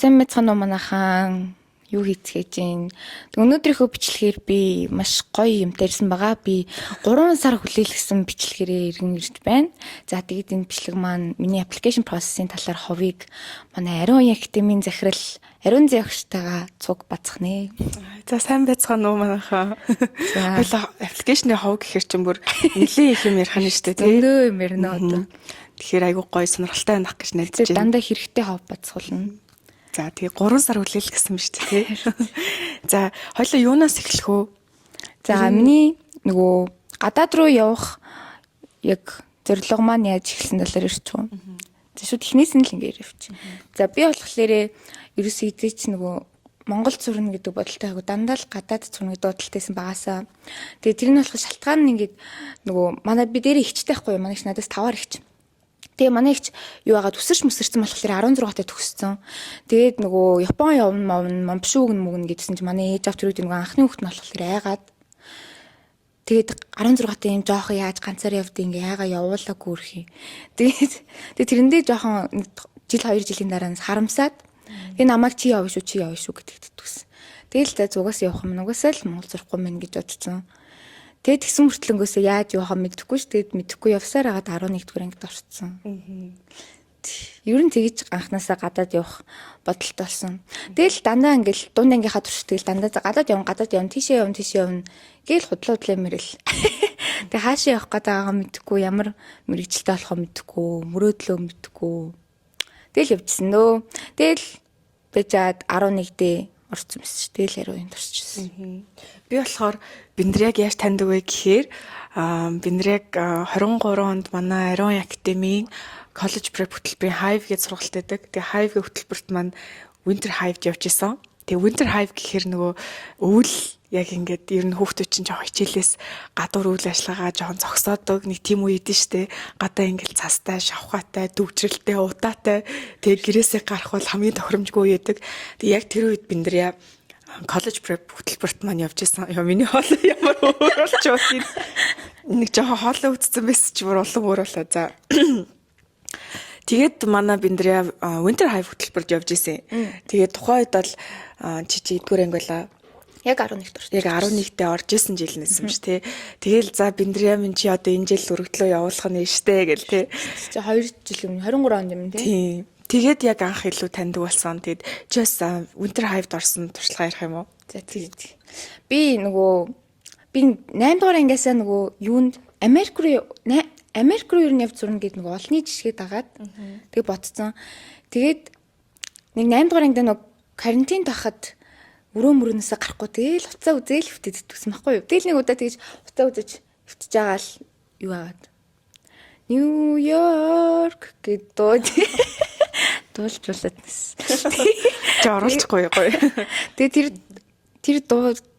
сайн мэцхан уу манайхан юу хийцгээж юм. Өнөөдрийнхөө бичлэгээр би маш гоё юмтай ирсэн байгаа. Би 3 сар хүлээлгэсэн бичлэгээрээ иргэн ирж байна. За тэгээд энэ бичлэг маань миний application process-ийн талаар ховыг манай Ариун Уян Академийн захирал Ариун Зэвгчтайгаа цуг бацах нэ. За сайн байцгаана уу манайхаа. Хойлоо аппликейшны хов гэхэр чинь бүр нэлээд их юм ярих нь штэ тий. Зөндөө юм ярина одоо. Тэгэхээр айгүй гоё сонирхолтой байх гэж найдаж байна. Дандаа хэрэгтэй хов бацхуулна. За тэгээ 3 сар хүлээлгэсэн биз дээ тий. За хойлоо юунаас эхлэх вэ? За миний нөгөө гадаад руу явах яг зорилго маань яаж эхэлсэн талаар ирчихв. За шууд эхнээс нь л ингэ ирвч. За би болохоор ерөөсөө идэж нөгөө Монгол сурна гэдэг бодолтой айгу дандаа л гадаад сурна гэдэг бодолтойсэн багасаа. Тэгээ тэр нь болох шалтгаан нь ингээд нөгөө манай би дээр ихчтэй байхгүй юу? Манай их надаас 5-аар ихч. Тэгээ манай ихч юу яагаад өсөрч мөсөрсөн болохоор 16 таа төгссөн. Тэгээд нөгөө Япон явна мампшүүг мөгнө гэдсэн чинь манай ээж авч түрүүд нөгөө анхны хүүхэд нь болохоор айгаад. Тэгээд 16 таа юм жоохон яаж ганцаар явдیں۔ Ингээ яага явуулаагүй өрхий. Тэгээд тэрэндээ жоохон жил 2 жилийн дараа харамсаад тэгээ намайг чи явна шүү гэдэгт төс. Тэгэл та зугаас явах юм нугасаа л Монгол сурахгүй мэн гэж бодсон. Тэгээд тэгсэн мөртлөнгөөсөө яаж явахаа мэдэхгүй ш. Тэгээд мэдэхгүй явсаар агаад 11 дугаар ангид орцсон. Ер нь тэгэж анханасаа гадаад явах бодолтой болсон. Тэгэл дандаа ингээл дунд ангийнхаа турш тэгэл дандаа гадаад явна тийшээ явна гээл худлуудлаа мэрэл. Тэгээ хаашаа явах гэдэг байгаа мэдэхгүй ямар мэрэгчлээ болохоо мэдэхгүй мөрөөдлөө мэдэхгүй. Тэгэл явжсэн нөө. Тэгэл бижаад 11 дэ орцсон байсан ш. Тэгэл хариунд орчихсон. Би болохоор Биндрийг яаж таньдаг вэ гэхээр Биндрийг 23 онд манай Ариун Уян Академийн college prep хөтөлбөрийн Hive гэж сургалт байдаг. Тэгээ Hive-ийн хөтөлбөрт маань Winter Hive-д явж исэн. Тэгээ Winter Hive гэхээр нөгөө өвөл яг ингээд ер нь хүүхдүүд чинь жоох хичээлээс гадуур үйл ажиллагаа жоохон зогсоодог нэг тийм үе идэв штэ. Гадаа ингээд цастай, шавхаатай, дөвжрэлтэй, удаатай. Тэгээ гэрээсээ гарах бол хамгийн тохиромжгүй байдаг. Тэгээ яг тэр үед Биндрия college prep хөтөлбөрт маань явж исэн. Яа миний хоол ямар өөр болчихвол нэг жоохон хоолоо үтцсэн байсан ч бүр улам өөр болоо. За тэгээд манай Биндрия Winter Hive хөтөлбөрт явж исэн. Тэгээд тухайн үед бол чи эдгээр анги байла. Яг 11 дуртай. Яг 11-д орж исэн жил нэсэн ш тий. Тэгэл за Биндрия минь чи одоо энэ жил өргөдлөө явуулах нь штэ гэл тий. Чи 2 жил өмнө 23 онд юм тий. Тэгээд яг анх илүү таньдаг болсон. Тэгэд чи бас Winter Hive-д орсон туршлага ярих юм уу? За тий. Би 8 дугаар ангиасаа нөгөө юунд Америк руу ер нь явж сурна гэдэг нөгөө олонний жишгээд агаад тэгээ бодсон. Тэгээд нэг 8 дугаар ангид нөгөө карантин тахад өрөөнөөсөө гарахгүй тэгэл уцаа үзээл хөвтөд төгсөн байхгүй юу. Тэгэл нэг удаа тэгж уцаа үзэж хөвтөж байгаа л юу аваад New York гэдэг дуулжуулаад нэс. Чи оруулахгүй гоё. Тэгээ тэр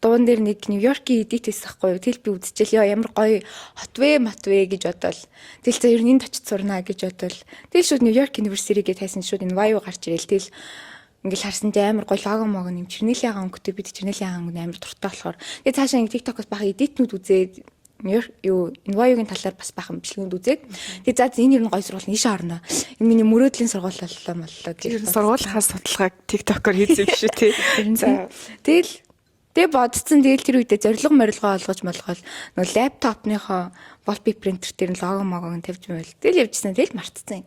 дуун дээр нэг Нью-Йоркийн эдит байсан байхгүй юу. Тэгэл би үзчихэл ямар гоё хот вэ гэж бодвол тэгэл за ер нь энд очиж сурнаа гэж бодвол тэгэл шууд Нью-Йорк University гээд хайсан шууд энэ Ваю гарч ирэл тэгэл ингээл харсан тэ амар гоё лого мог юм Чернэлийн хаан өнгөтэй бид Чернэлийн хаан өнгө амар дуртай болохоор тэгээ цаашаа ингээ TikTok-оос баха эдитнүүд үзээд энэ Ваюгийн талаар бас бахан бичлэгүүд үзээд тэгээ за энэ ер нь гоё сургууль ийшээ орно. Энэ миний мөрөөдлийн сургууль боллоо гэж сургуулийнхаа судалгааг TikTok-оор хийсэн биш үү тий. За тэгээ бодсон тэгэл тэр үедээ зорилго морилгоо олгож молгол нөгөө лаптопныхоо wallpaper printer дээр лого могог нь тавьж байвал тэгэл явжсан тэгэл мартцсан юм.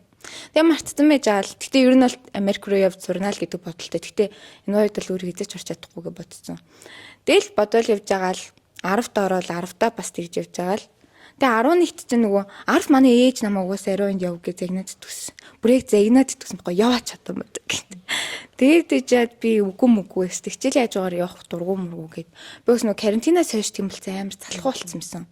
Тэгээ мартсан байж байгаа л. Гэтэ ер нь бол Америк руу явж сурнаа л гэдэг бодолтой. Гэтэ энэ үед бол өөрөө хийж орч чадахгүй гэж бодсон. Тэгэл бодвол явж байгаа л 10-т ороод 10-та бас тэгж явж байгаа л. Тэгээ 11-т чинь нөгөө 10 манай ээж намайг угаасаа ариунд яв гэж загнаад төс. Бүрийг загнаад төсөн байхгүй яваач чадсан мэт. Тэгээд дэжээд би үгүй эс тэгчэл яаж байгаагаар явах дургу мургу гэд. Би бас нөгөө карантинаас хойш тийм бол амар залхуу болцсон юмсан.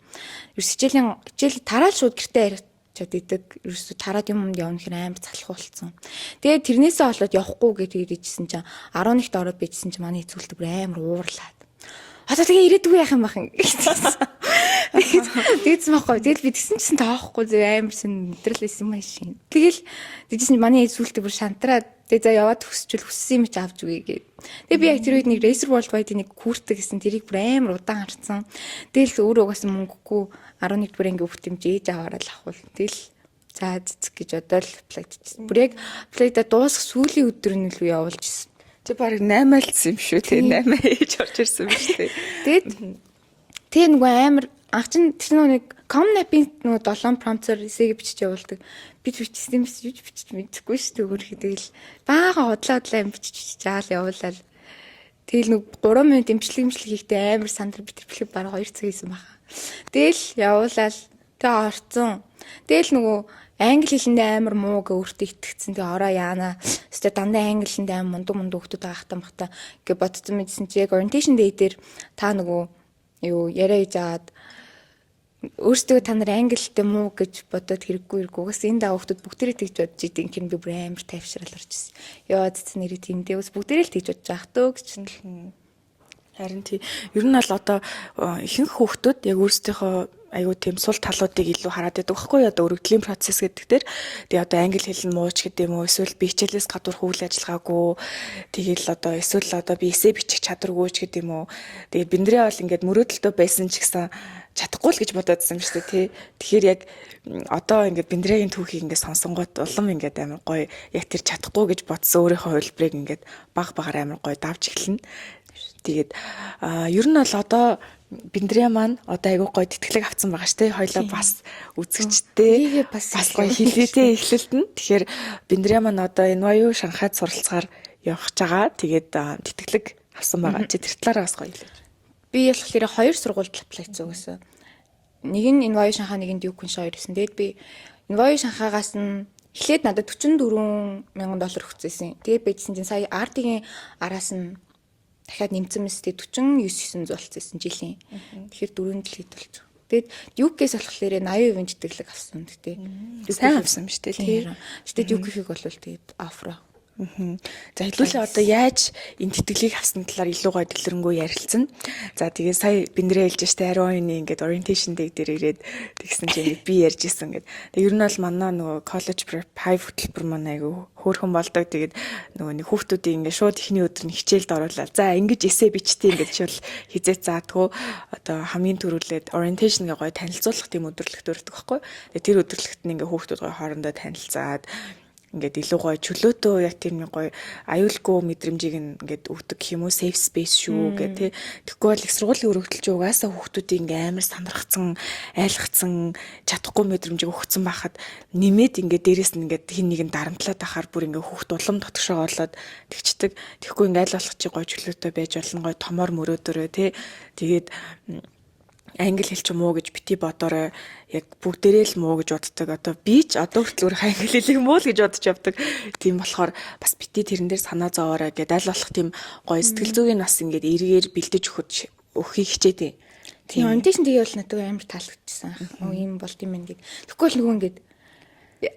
Ерөөс хичээл тараал шууд гэртээ яриад идэг. Ерөөс тараад юмд явна хэр амар залхуу болцсон. Тэгээд тэрнээсээ болоод явахгүй гэдэг ирээжсэн чинь 11-т ороод bijсэн чинь манай эцүүлд бүр амар уурлаад. Одоо тэгээ ирээдгүй яах юм бахан. Тэгсэн байхгүй. Тэгэл би тэгсэн чинь таахгүй зөв амар сэн мэдрэлээс юм шин. Тэгэл тэгсэн манай эцүүлд бүр шантраад тэгээ за яваад хүсчүүл хүссэн юм чи авч үгүй гээ. Тэгээ би яг тэр үед нэг Racer Worldwide-ийн нэг курстэй гэсэн тэрийг бүр амар удаан харцсан. Тэгэл өөрөө угаасан мөнгөгүй 11 бүр ингээ хүүхд юм ээж аваараа л авах. Тэгэл за цэцэг гэж бодоод апплайд хийсэн. Бүр яг апплайда дуусах сүүлийн өдөр нь л явуулж ирсэн. Чи баг 8-aalсан юм шүү те. 8 ээж орж ирсэн юм шүү те. Тэгээд нөгөө амар анх чинь нэг Comnap-ийн нөгөө 7 prompt-оор эсээг бичиж явуулдаг. Би бичсэн юмс юу бичиж мэдэхгүй шүү дээ. Өөрхий тэгэл баахан хотлоо юм бичиж жаал явуулаад. Тэгэл нэг 3 минут имчилэг хийхдээ амар сандар битэрхлэг бараг 2 цаг хийсэн баха. Тэгэл явуулаад тэгээ орцсон. Тэгэл нөгөө англи хэлэндээ амар муу гэ өөртөө итгэцэн тэгээ ороо яана. Өстө дандаа англи хэлэндээ амар мундаг хүмүүс байгаахтаа махта гэ бодсон мэдсэн чи яг orientation day дээр та нөгөө юу яриа хийж аваад өөртөө та нар англи хэлтэй муу гэж бодоод хэрэггүй. Угаас энэ даа хүмүүс бүгдээрээ тэгж бодож идэв. Ин би бүр амар тайвшрал орчихсон. Яа цэц нэрээ тиймдээ бас бүгдээрээ л тэгж бодож байгаа төө гэж. Харин тий. Ер нь бол одоо ихэнх хүүхдүүд яг өөрсдийнхөө аюу тийм сул талуудыг илүү хараад байдаг байхгүй юу? Одоо өргөдлийн процесс гэдэг дээр тэгээ одоо англи хэл нь мууч гэдэг юм уу? Эсвэл би хичээлээс гадуур үйл ажиллагаагүй. Тэгээл одоо эсвэл одоо би эссе бичих чадваргүй ч гэдэг юм уу? Тэгээд биндрээ бол ингээд мөрөөдөлтөө байсан ч гэсэн чадахгүй л гэж бодоодсэн юм шүү дээ тий. Тэгэхээр яг одоо ингээд биндрэгийн түүхийг ингээд сонсонгот улам ингээд амар гоё яг тэр чадахгүй гэж бодсон өөрийнхөө хувилбарыг ингээд багаар амар гоё давж эхэлнэ. Тэгээд ер нь бол одоо биндрээ маань одоо айгүй гоё тэтгэлэг авсан байгаа шүү дээ. Хоёлоо бас үзэгчтэй бас гоё хэлээтэй эхлэлт нь. Тэгэхээр биндрээ маань одоо NYU Шанхайд суралцахаар явах гэж байгаа. Тэгээд тэтгэлэг авсан байгаа. Чи тэр талаараа бас гоё хэлээч. Би болохоор 2 сургуульд apply хийсэн гэсэн. Нэг нь NYU Шанхай, нэг нь Duke University гэсэн. Тэгээд би NYU Шанхайгаас нь эхлээд надад $44,000 өгсөн. Тэгээд бичсэн чинь сая арт-ийн араас нь дахиад нэмсэн мэт $49,900 болчихсон жилийн. Тэгэхээр 4 жил хэд болчих. Тэгээд Duke-ээс болохоор 80% тэтгэлэг авсан гэдэг. Сайн авсан юм шүү дээ тий. Тэгтээ Duke-ийг бол тэгээд афро. За хэлүүлээ одоо яаж энэ тэтгэлгийг авсан талаар илүү гоё дэлгэрэнгүй ярилцсан. За тэгээ сая биндрээ хэлж штэ 10 оны ингээд orientation day дээр ирээд тэгсэн чинь би ярьж исэн ингээд. Тэгээ ер нь бол манай нөгөө college prep high хөтөлбөр манай айгу хөөрхөн болдог. Тэгээд нөгөө нэг хүүхдүүдийг ингээд шууд ихний өдөр нь хичээлд оруулаад за ингэж эсэ бичтээ ингээд шил хизээ заадгүй одоо хамгийн түрүүлээд orientation-гээ гоё танилцуулах тийм өдөрлөгт өртөг байхгүй. Тэгээ тэр өдөрлөгт нь ингээд хүүхдүүд гоё хоорондоо танилцаад ингээд илүү гоё чөлөөтөө яг тийм нэг гоё аюулгүй мэдрэмжийг ингээд өгдөг юм уу safe space шүү гэх тий. Тэгэхгүй бол их сургуулийн өргөдөлч угаасаа хүүхдүүдийг ингээд амар сандрахсан, айлгцсан, чадахгүй мэдрэмжийг өгсөн байхад нэмээд ингээд дээрэс нь ингээд хин нэг нь дарамтлаад ахаар бүр ингээд хүүхд улам дотгошоо болоод тэгчдэг. Тэгэхгүй ингээд аль болох чи гоё чөлөөтөө байж болно гоё томоор мөрөөдөрөө тий. Тэгээд англи хэл ч муу гэж бити бодорой яг бүгдээрээ л муу гэж боддог. Одоо би ч одоо хүртэл өөр англи хэлийг муу л гэж бодож явдаг. Тийм болохоор бас бити тэрэн дээр санаа зовоорой гэдээ аль болох тийм гоё сэтгэл зүйн бас ингээд эргээр бэлдэж өгөхийг хичээдэг. Тийм orientation day бол надад амар таалагдчихсан. Ийм болд юм байна гэд. Тэгэхгүй л нөгөө ингээд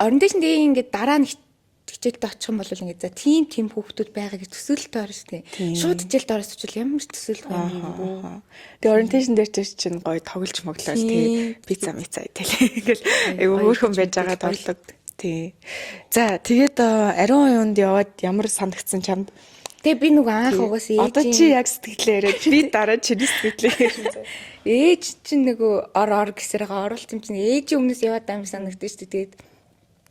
orientation day ингээд дараа нь хичээлд очих юм бол ингээд за тийм хүүхдүүд байгаа гэж төсөөлөлтөй орно шүү дээ. Шууд хичээлд орох учраас ямар ч төсөөлөл байхгүй юм бүү. Тэгээ orientation дээр чинь гоё тоглож моглол тий. Пицца мица тэгэл айгу хөөрхөн байж байгаа тоглог тий. За тэгээд ариун уянд яваад ямар санагдсан чамд? Тэгээ би нөгөө анх угаас ээж одоо чи яг сэтгэлээ яриад би дараа чиний сэтгэлээ ярьсан. Ээж чинь нөгөө ор гэсээр оруулт юм чинь ээжийн өмнөөс яваад амар санагдаж шүү дээ.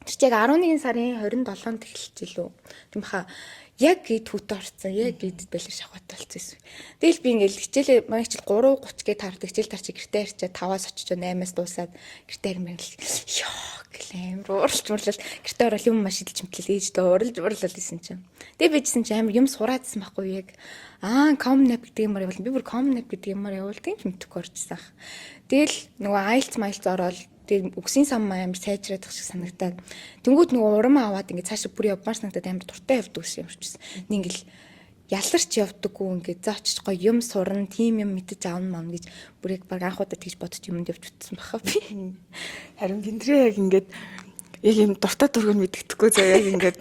Тэгээд яг 11 сарын 27-нд эхэлж илүү. Тийм баха яг гээд хүүтэ орцсон. Яг гээд байлэр шахват болсон юм. Тэгэл би ингээл хичээлээ манай хичээл 3:30 гээд таардаг. Хичээл тарч гэртээ ирчээ 5-аас очиж 8-аас дуусаад гэртээ ирмээр л ёо гэл амар ууралж мурлал гэртээ орол юм маш идэлж мэтлээ ээждээ ууралж урлал исэн чинь. Тэгээ bijсэн чинь амар юм сураадсан байхгүй яг Comnap гэдэг юмар явуул. Би бүр Comnap гэдэг юмар явуулдаг юм мэдэхгүй орчихсан. Тэгэл нөгөө IELTS ороод тэг үгсийн сан амар сайжраад их шиг санагдаад тэнгууд нөгөө урам аваад ингээд цаашаа бүр явмаар санагдаад амар дуртай явдаг юм шивчсэн. Нэг ингээл яларч явдаггүй ингээд за очиж гоё юм сурна, тим юм мэдэж аавна мам гэж бүр яг баг анхудаа тэгж бодож юмд явж утсан баха би. Харин биндрээ яг ингээд яг юм дуртай дургыг мэддэхгүй заяа яг ингээд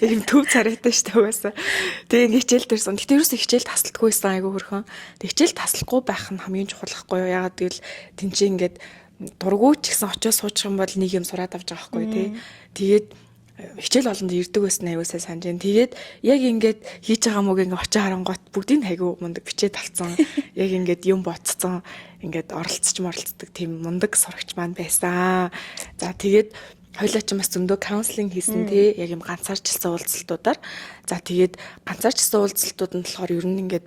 яг юм төв царайтай шүү дээ угаасаа. Тэгээ ингээд хичээл дээрсэн. Гэтэ ерөөсөө хичээл таслахгүй байсан айгүй хөрхөн. Тэг хичээл таслахгүй байх нь хамгийн чухал байхгүй юу? Ягаад гэвэл тэнцээ ингээд дургуй ч гэсэн очиж суучих юм бол нэг юм сураад авч байгаа байхгүй тий. Тэгээд хичээл олонд ирдэг байсан аюусаа санаж байна. Тэгээд яг ингээд хийж байгаа мөг ингээд очиж харангуут бүгдийг хайгуу мундаг бичээд талцсан. Яг ингээд юм ботцсон. Ингээд оролцож тийм мундаг сурагч маань байсан. За тэгээд Хоёлаа ч бас зөндөө каунслинг хийсэн тий яг юм ганцаарчлсан уулзалтуудаар. За тэгээд ганцаарчлсан уулзалтууд нь болохоор ер нь ингээд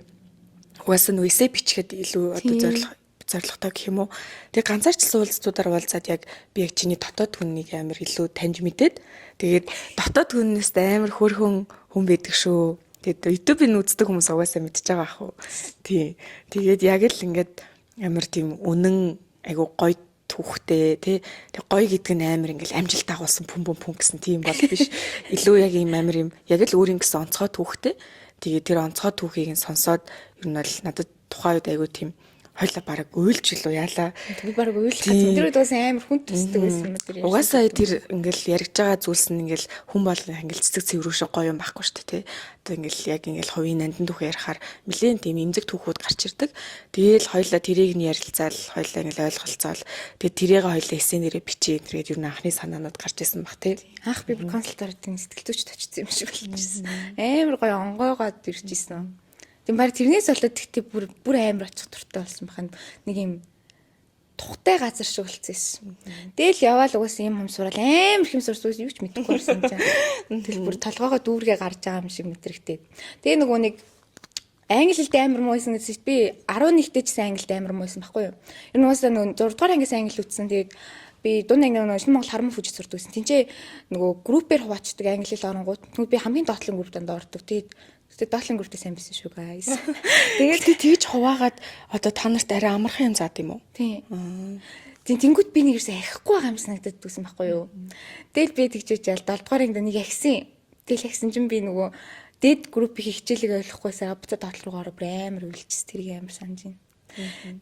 угаасаа нөө эсэ бичгээд илүү одоо зорилготой гэх юм уу. Тэгээд ганцаарчлсан уулзалтуудаар уулзаад яг би яг чиний дотоод хүннийг амар илүү таньж мэдээд тэгээд дотоод хүннээс амар хөөрхөн хүн байдаг шүү. Тэгээд YouTube-ийг үздэг хүмүүс угаасаа мэдчихэж байгаа ах уу. Тий. Тэгээд яг л ингээд амар тийм үнэн айгу гоё түүхтэй тий тэг гоё гэдэг нь амар ингээл амжилт дагуулсан пүм гэсэн тийм бол биш илүү яг юм амар юм яг л өөрийн гэсэн онцгой түүхтэй тэгээ тэр онцгой түүхийг нь сонсоод ер нь бол надад тухайн үед айгүй тийм хойлоо бараг уйлж илүү яалаа би бараг уйлж хацсан тэр үед бас амар хүн төсдөг байсан юм тэр угаасаа тэр ингээл яригж байгаа зүйлс нь ингээл хүн бол ингээл цэцэг цэврүүшин гоё юм байхгүй шүү дээ тий одоо ингээл яг ингээл хувийн нандин түүх ярихаар нэлээд тийм эмзэг түүхүүд гарч ирдэг тэгээл хойлоо тэрийг нь ярилцаал хойлоо ингээл ойлголцоол тэгээд тэрийг хойлоо эсэнээрээ бичээ тэгээд ер нь анхны санаанууд гарч ирсэн баг тий анх би бүр консультаруудын сэтгэлзүйч очсон юм шиг болчихсон амар гоё онгойгоод ирчихсэн тийм баг тэрнээс болоод тэгтээ бүр амар очих дуртай болсон баханд нэг юм тухтай газар шиг болчихсон. Тэгэл яваал угаасаа юм сурал амар их юм сурсуус юу ч мэдэхгүй болсон чинь. Тэгэл бүр толгоогоо дүүргээ гарч байгаа юм шиг мэдрэгтэй. Тэгээ нөгөө нэг англи хэлтэй амар муусан гэсэн би 11-тэй ч англи амар муусан байхгүй юу. Энэ угаасаа нөгөө 6 дугаар ангиас англи үтсэн тэгээд би дунд анги нөгөө шинэ Монгол харман хүчит сурдаг гэсэн. Тинчээ нөгөө группээр хуваачдаг англи хэл оронгууд би хамгийн доотлон группт ордог. Тэгээд доотлон групптэй сайн байсан шүү guys. Тэгээд тэгж хуваагаад одоо та нарт арай амархан юм заад юм уу? Тийм. Тэнгүүд би нэг юусэн ахихгүй байгаа юм санагдаад дүүсэн байхгүй юу? Тэгэл би тэгжээж ял 7 дугаар ангид нэг ахисан. Тэгэл ахисан чинь би нөгөө дэд группийн хичээлийг ойлгохгүйсээ буцаад доотлол руугаа бүр амар үйлчс тэрийг амар санаж байна.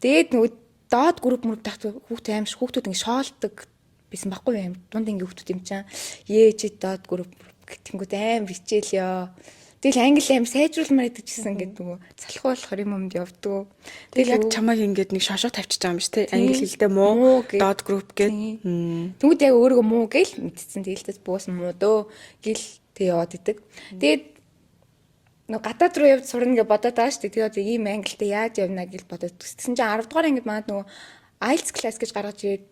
Тэгээд нөгөө доод групп тахт хүүхдүүд ингэ шоолдог байсан байхгүй юу? Дунд анги хүүхдүүд юм чам. Чи доод групп тэнгүүд амар хичээл ёо. Тэгэл англи аим сайжруулмаар идэж гисэн гэдэг нөгөө залхуу болохоор юмд явдгоо. Тэгэл яг чамайг ингээд нэг шошоо тавьчих байгаа юм биш те англи хэлдэ муу дот групп гэд. Тэнгүүд яг өөрийгөө муу гэл мэдсэн. Тэгэлтээс буус муу дөө гэл тэг яваад идэг. Тэгээд нөгөө гадаад руу явж сурна гэж бодоод байгаа шүү дээ. Тэгээд ийм англитэй яаж явна гэж бодоод төссөн чинь 10 дугаар ангид манад нөгөө IELTS class гэж гаргаж ирээд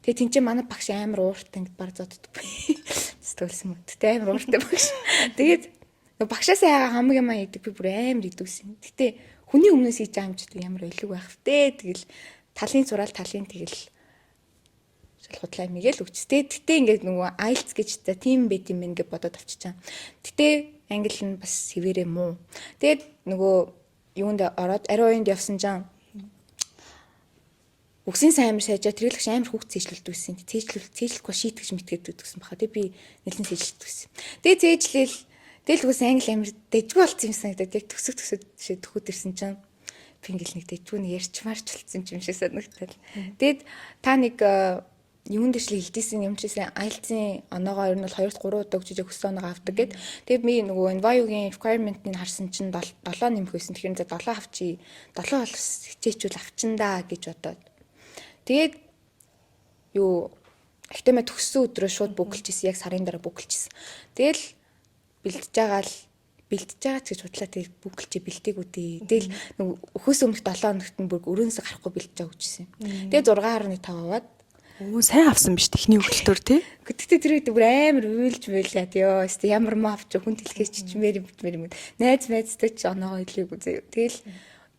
тэгээд тэнцээ манай багш амар ууртай ингэж баг зодддаг. Тэстэлсэн мө. Тэ амар ууртай багш. Тэгээд багшаасаа яага хамаг юм яадаг би бүр амар идвсэн. Гэтэ хүний өмнөөс хийж байгаа юм ч ямар илэг байх втэ. Тэгэл талын зураал талын тэгэл шалхуудлаа мэгэл үчтэй. Гэтэ ингээд нөгөө IELTS гэж та тийм байт юм бэ гэж бодоод авчичаа. Гэтэ англи нь бас хэвээрээ муу. Тэгээд нөгөө юунд ороод ариун уянд явсан жаа. Үгсийн сайн амар сайжаа тэрэлгч амар хүүхд цээжлэлд үйсэн. Цээжлэхгүй шийтгэж мэтгээд өгсөн баха. Тэгээд би нэлээд цээжлэлд үйсэн. Тэгээд цээжлэл тэгэл үгүйс англи амир дэжгүй болсон юм санагдаад яг төсөв шээ төхөд ирсэн чинь би ингээл нэг дэжгүй нэг ярьчмаарч болсон юм шиг санагдал. Тэгэд та нэг юунд дэшлэг хилдээсэн юм чийсэн IELTS-ийн оноогоо ер нь бол 2-3 удаа өгч өссөн оноогоо авдаг гэд. Тэгээд би нөгөө Envio-гийн requirement-ыг харсан чинь 7 нэмэх байсан. Тэгэхээр 7 авчи 7 бол хичээчүүл авчиндаа гэж бодоод. Тэгээд юу актемэ төгссөн өдрөө шууд бүгэлжсэн. Яг сарын дараа бүгэлжсэн. Тэгэл бэлдэж байгаа ч гэж бодлоо тэгээд бүгэлчээ бэлдээгүүдээ. Тэгэл нөгөө өхөөс өмнөх 7 хоногт нь бүр өрөөнөөс гарахгүй бэлдэж байгаа үжсэн. Тэгээд 6.5 аваад сайн авсан биш техник хөлтөөр тий. Гэхдээ тэр үед бүр амар уйлж байлаад ёо өстө ямар маа авч хүн дэлхээс чичмээр битмэр юм. Найз найзтай ч оноогоо илээгүй зөө. Тэгэл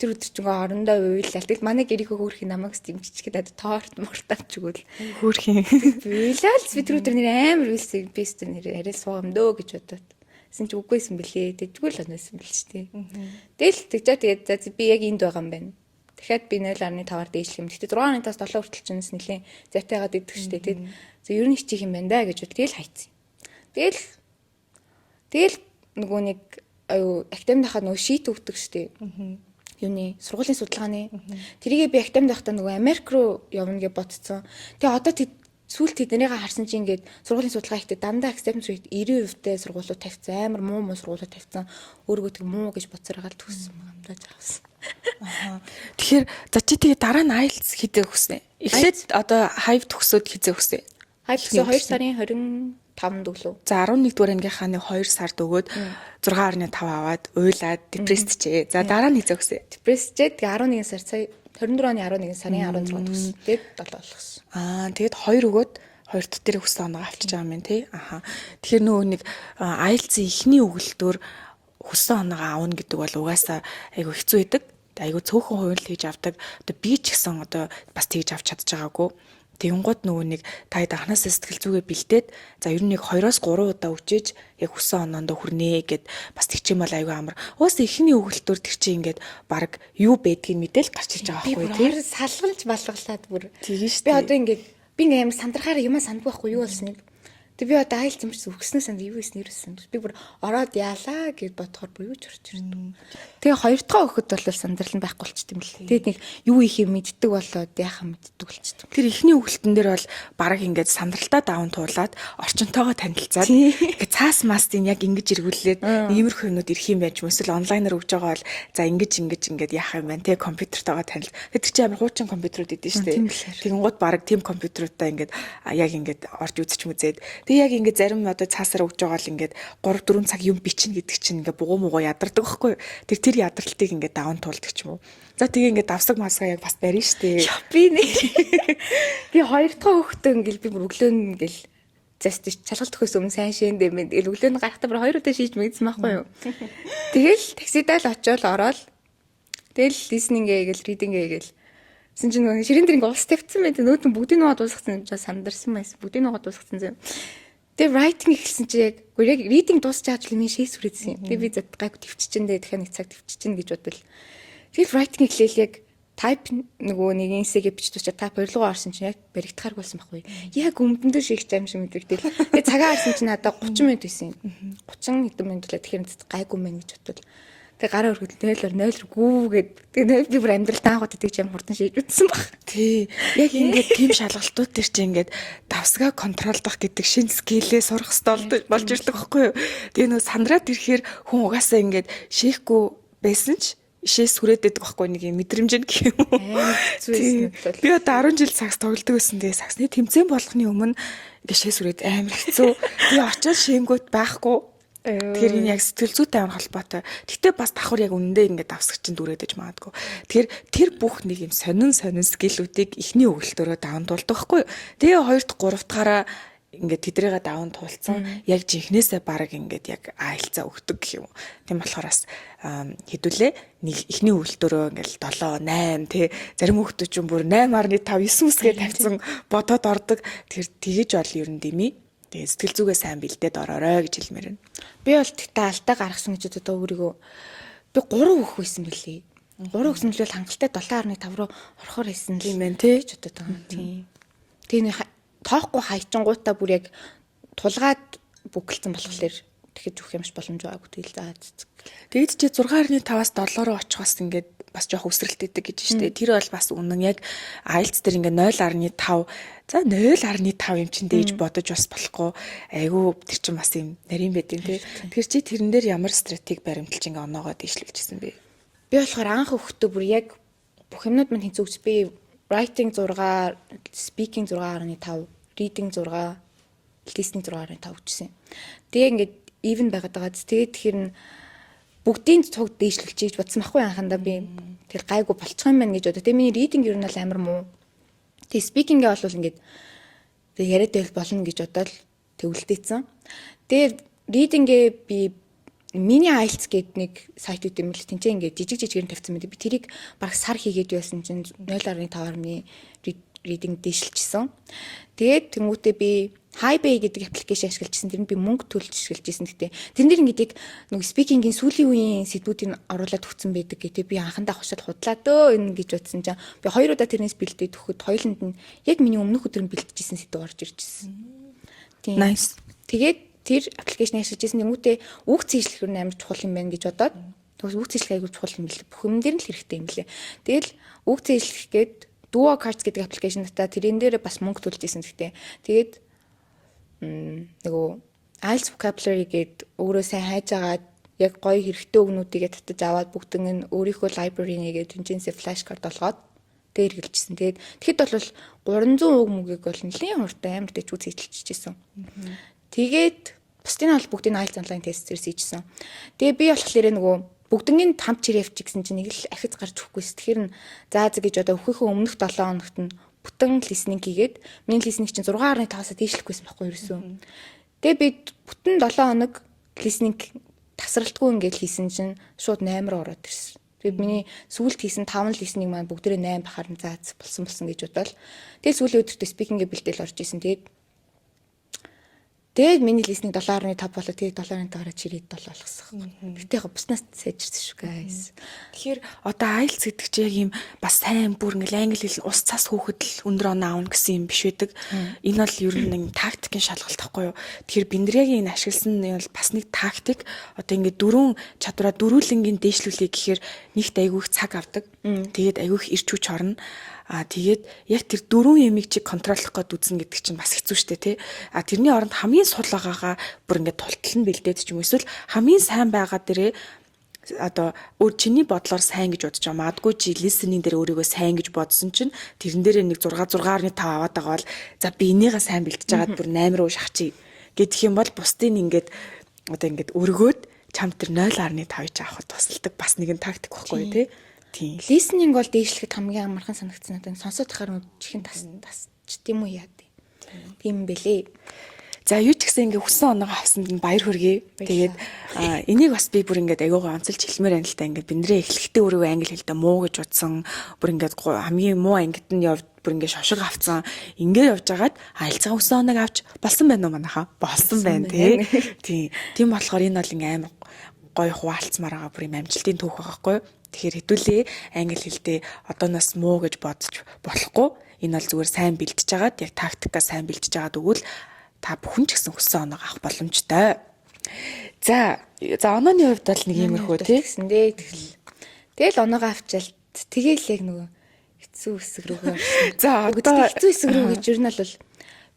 тэр өдөр чинь орондоо уйлал. Тэгэл манай гэрийнхөө хөөрхийн намайг дэмжчихгээд торт морт авч өгөөл. Хөөрхийн. Уйлал би тэр өдөр нэр амар уйлсан би өстө нэр арай суугам дөө гэж бодоод. Син ч үгүйсэн бэлээ. Тэгвэл оноосон бэл ч тий. Тэгэл тэгжээ тэгээд би яг энд байгаа юм байна. Дахиад би 0.5-аар дээшлэх юм. Гэхдээ 6.5-аас 7 хүртэл ч нэлээд зайтайгаад идэх штэ. Тэгээд ер нь хичээх юм байна да гэж бод тэгэл хайцсан. Тэгэл нөгөө нэг актемд хахад нөгөө шийт өгдөг штэ. Юуны сургуулийн судалгааны. Тэрийгээ би актемд хахад нөгөө Америк руу явна гэж бодсон. Тэгээ одоо сүүлд тэднийгээ харсан чинь ингээд сургуулийн судалгаа ихтэй дандаа acceptance rate 90%-тэй сургуулиуд тавьсан. Амар муу сургуулиуд тавьсан. Өөргөө тэг муу гэж боцороод төгссөн юм даа жаавсан. Тэгэхээр за чи тэгээ дараа нь IELTS хийдэг хүснэ. Эхлээд одоо Hive төгсөөд хийдэг хүснэ. Hive төгсөө 2 сарын 25-нд өглөө. За 11 дугаар ангийнхаа нэг 2 сард өгөөд 6.5 аваад уйлаад депрессд чээ. За дараа нь хийдэг хүснэ. Депрессд чээ тэгээ 11 сар сая 24 оны 11 сарын 16-нд төгсөн. Тэгээд 7 болгосон. Тэгээд 2 өгөөд 2 дахь дээр өссөн оноо авчиж байгаа юм тий. Аха. Тэгэхээр нөгөө нэг IELTS-ийн эхний өгүүлэлтөөр өссөн оноо аавна гэдэг бол угаасаа айгүй хэцүү байдаг. Айгүй цөөхөн хувийн хийж авдаг. Одоо би ч гэсэн одоо бас тэгж авч чадж байгаагүй. Тэгэнгუთ нөгөө нэг та анханасаа сэтгэл зүгээ бэлдээд за ер нь нэг 2-3 удаа үжиж яг өссөн оноондоо хүрнэ гэд бас тэгчэм бол айгүй амар. Уус эхний өгүүлэлтөөр тэр чинь ингээд баг юу байдгийг мэдээл гарч ирж байгаа байхгүй тий. Би салгалж балгалаад бүр. Тийм шүү Би одоо ингээд би нэг амар сандрахаараа юмаа сандгүй байхгүй юу болсныг. Тэг би одоо IELTS юмсан өгснөө санд юу гэсэн нэрсэн. Би бүр ороод яалаа гэд бодохоор бүр юу ч орч ирсэн. Тэгээ хоёр дахь өгөхөд бол сандрал нь байхгүй болчт юм л. Тэгээд нэг юу их юм мэддэг болоод яхаа мэддэг болчт. Тэр ихний өгүүлэлтэн дээр бол бараг ингээд сандралтаа даван туулаад орчинтойгоо танилцаад ингээд цаас мастын яг ингэж эргүүлээд иймэрхүү юмнууд ирэх юм байж мөсөл онлайнаар өгж байгаа бол за ингээд яах юм байна те компьютертойгоо танил. Тэр чинь амар хуучин компьютерүүд идэв шүү дээ. Тэгэнгუთ бараг тим компьютеруудаа ингээд яг ингээд орж үзэж мүзээд тэг яг ингээд зарим одоо цаасаар өгж байгаа л ингээд 3-4 цаг юм бичнэ гэдэг чинь ингээд бугуу муугаа ядардаг байхгүй. Тэр ядралтыг ингээд даван туулдаг ч юм уу. За тэгээ ингээд давсаг масгаа яг бас барина штэ. Би нэг би хоёр дахь өгөхдөө ингээд би бүр өглөө ингээл заст чалгалт өгөхөөс өмнө сайн шээндээ мэд өглөө нь гарахтаа бүр 2 удаа шийдж мэдсэн байхгүй юу. Тэгэл таксидаа л очиод ороод тэгэл listening-гээ гээл reading-гээ гээл син чинь нөгөө ширэн дээр ингээд ус тавьсан байт нөөдөн бүгдийн нугаа дуусгасан сандарсан байсан бүгдийн нугаа дуусгасан юм. Тэгээ writing эхэлсэн чи яг reading дуусчаач л миний шээс хүрээдсэн юм. Тэгээ би зад гайг төвччихэндээ дахиад нэг цаг төвччихнэ гэж бодвол. Тэгээ writing эхлээл яг type нөгөө нэг инсэгээ бичиж дуусчаа type хоёрлогоо орсон чинь яг баригдахаар болсон байхгүй. Яг өмдөндөө шийгч юм шиг мэдвэгдэл. Тэгээ цагаа харсан чинь надаа 30 минут байсан юм. 30 хэдэн минут л тэгэхээр гайгүй мэн гэж бодвол. Тэгээ гараа өргөдөл 0 гүүгээд тэгээ би бүр амьдрал таахад гэдэг юм хурдан шийдэж үтсэн баг. Тий. Яг ингээд тийм шалгалтууд төр чи ингээд давсгаа контролдох гэдэг шинэ скиллээ сурах хэрэгтэй болж ирдэг байхгүй юу? Тэгээ нөө сандраад ирэхээр хүн угаасаа ингээд шийхгүй байсан ч ишээс хүрээдэг байхгүй нэг юм мэдрэмж гэх юм уу? Би одоо 10 жил сакс тоглодог байсан. Тэгээ саксны тэмцээн болгоны өмнө ингээд шээс хүрээд амар хэцүү. Тэгээ очоод шиймгөөт байхгүй. Тэгэхээр энэ яг сэтгэл зүйтэй амар холбоотой. Гэтэ бас давхар яг үнэндээ ингээд давсагч чинь дүрээдэж магадгүй. Тэгэхээр тэр бүх нэг юм сонин скиллүүдийг эхний өгөлтөөрөө даван туулдаг байхгүй юу? Тэгээ 2-р 3-р ингээд тэдрээгээ даван туулсан. Яг жинхнээсээ баг ингээд яг IELTS өгдөг гэх юм. Тийм болохоор бас хэдүүлээ нэг эхний өгөлтөөрөө ингээд 7 8 тий зарим хүүхдүүд ч бүр 8.5 9 үсгээ тавьсан бодоод ордог. Тэгэхээр тгийж бол ер нь димий. Тэгээ сэтгэл зүгээ сайн бэлдээд ороорой гэж хэлмээр байна. Би бол тэгтээ алдаа гаргасан гэж одоо өөрийгөө би 3 өгөх байсан билий. 3 өгсөн л хангалттай 7.5 руу орохоор байсан юм байна тий ч одоо тийм. Тэгээ тоохгүй хайчингуудаа бүр яг тулгаад бүгэлцэн болохоор тэгэхэд өгөх юмш боломж байгаагүй тэгэл заа. Тэгээд чи 6.5-аас 7 руу очих бас ингээд бас жоох өсрэлттэй гэж штэ. Тэр бол бас үнэн яг IELTS дээр ингээд 0.5 за 0.5 юм чин дээж бодож бас болохгүй. Айгүй тэр чин бас юм нарийн байдیں۔ Тэ. Тэр чи тэрэн дээр ямар стратеги баримталж ингээд оноогоо дэвшлүүлчихсэн бэ? Би болохоор анх өгөхдөө бүр яг бүх юмнууд мань хинцүүгч би writing 6, speaking 6.5, reading 6, listening 6.5 гэжсэн. Тэгээ ингээд even байгаад байгаа. Тэгээд тэгэхээр бүгдийн цуг дээшлүүлчихэж бодсон байхгүй анхандаа би тэр гайгүй болчих юм байна гэж бодоо. Тэгээ миний reading ер нь л амар муу. Тэгээ speaking-гээ бол ингээд тэгээ яриад байл болно гэж бодоод төвлөлдөөцсөн. Тэгээ reading-гээ би миний IELTS гэдэг нэг сайт үүд юм л тэнцээ ингээд жижиг тавьсан мэт. Би тэрийг баг сар хийгээд байсан чинь 0.5-ны reading дэвшилчихсэн. Тэгээд тэмүүтээ би HiBay гэдэг аппликейшн ашиглажсэн. Тэр нь би мөнгө төлж ашиглажсэн. Гэтэ тэрэн дээр ингээд нэг speaking-ийн сүүлийн үеийн сэдвүүдийг оруулаад өгсөн байдаг гэдэг. Би анхандаа хушаад худлаа дөө энэ гэж бодсон чинь би 2 удаа тэрнээс бэлдээд өгөхөд хоёуланд нь яг миний өмнөх өдөр нь бэлдэжсэн сэдв орж иржсэн. Тийм. Nice. Тэгээд тэр аппликейшн ашиглажсэн. Тэмүүтээ үг цэжлэх нь амар чухал юм байна гэж бодоод тэгвэл үг цэжлэх аягүй чухал юм билээ. Бүх юм дээр нь л хэрэгтэй юм билээ. Тэгэл үг цэжлэх гээд Duo Cards гэдэг аппликейшн та тэрэн дээр бас мөнгө төлж исэн гэхдээ тэгээд нөгөө IELTS vocabulary гээд өөрөө сайн хайж агаад яг гоё хэрэгтэй өгнүүдийгээ татаж аваад бүгдэн нь өөрийнхөө library нэгээд тэнцэнсээ flashcard болгоод дээр хэрэгжилсэн. Тэгэхэд бол 300 үг мөгийг бол нэлийн хурдан амар дэжгүй цэжлчихсэн. Тэгээд бусдын бол бүгдийн IELTS online тест-ээр хийжсэн. Тэгээ би болохоор нөгөө бүгднийг хамт чирээ авчих гэсэн чинь нэг л ахиц гарч өгөхгүйс. Тэгэхээр за гэж одоо өөхийнхөө өмнөх 7 хоногт нь бүтэн листинг хийгээд миний листинг чинь 6.5-аас дээшлэхгүйсэн байхгүй ерөөсөн. Тэгээ би бүтэн 7 хоног листинг тасралтгүй ингээд хийсэн чинь шууд 8 руу ороод ирсэн. Тэгээ миний сүүлд хийсэн 5 листинг маань бүгдээрээ 8 бахаар нь заац болсон гэж бодоод. Тэгээ сүүлийн өдөртөө спикингээ бэлдээл орж исэн. Тэгээд миний листинг 7.5 болоо тэгээд 7.5 гараад чирээд 7 болгосон. Гэтэ яг буснаас сайжирсан шүү guys. Тэгэхээр одоо IELTS гэдэг чинь яг юм бас сайн бүр ингээл англи хэл ус цас хөөхөд л өндөр оноо аавна гэсэн юм биш байдаг. Энэ бол ер нь нэг тактикийн шалгалт тахгүй юу. Тэгэхээр Биндрягийн энэ ашигласан нь бол бас нэг тактик. Одоо ингээд дөрвөн чадвараа дөрвөлнгийн дээшлүүлээ гэхээр нэгт айгүйх цаг авдаг. Тэгээд айгүйх ирч хүч орно. Тэгээд яг тэр дөрвөн ямиг чиг контроллох гээд үзнэ гэдэг чинь бас хэцүү шттэ тий. Тэрний оронд хамгийн сул байгаагаа бүр ингээд тултал нь бэлдээд ч юм эсвэл хамгийн сайн байгаа дээрээ одоо чиний бодлоор сайн гэж бодож байгаа. Магадгүй чи listening дээр өөрийгөө сайн гэж бодсон чинь тэрэн дээрээ нэг 6.5 аваад байгаа бол за би энийгээ сайн бэлдэж байгаад бүр 8 руу шахчих гэдэх юм бол бусдын ингээд одоо ингээд өргөөд чам тэр 0.5 ч авахд тусалдаг бас нэгэн тактик байхгүй тий. Тийм. Listening бол дээшлэхэд хамгийн амархан санагдсан надад. Сонсоод тахаар чихэн тасч тийм үү яа. Тийм бэлээ. За юу ч гэсэн ингээ хүссэн оноогоо авсанд нь баяр хүргэе. Тэгээд энийг бас би бүр ингээд аягаа онцолж хэлмээр байна л та. Ингээд биндрээ эхлэхдээ өөрөө англи хэлдэ муу гэж утсан. Бүр ингээд хамгийн муу ангид нь явд бүр ингээд шошго авцсан. Ингээд явж агаад альцгаа хүссэн оноог авч болсон байна уу манайха? Болсон байна тий. Тийм болохоор энэ бол ингээ амар гоё хуваалцмаар байгаа бүр юм амжилтын түүх байгаа хгүй. Тэгэхээр хэдүүлээ англи хэлдээ одооноос муу гэж бодож болохгүй. Энэ бол зүгээр сайн бэлтэж агаад яг тактикаа сайн бэлтэж агаад өгвөл та бүхэн ч гэсэн хүссэн оноог авах боломжтой. За онооны хувьд бол нэг иймэрхүү тий. Тэгэл оноогоо авчаал тэгээл яг нөгөө хэцүү хэсэг рүүгээ орсон. За одоо хэцүү хэсэг рүү гэж юу нь бол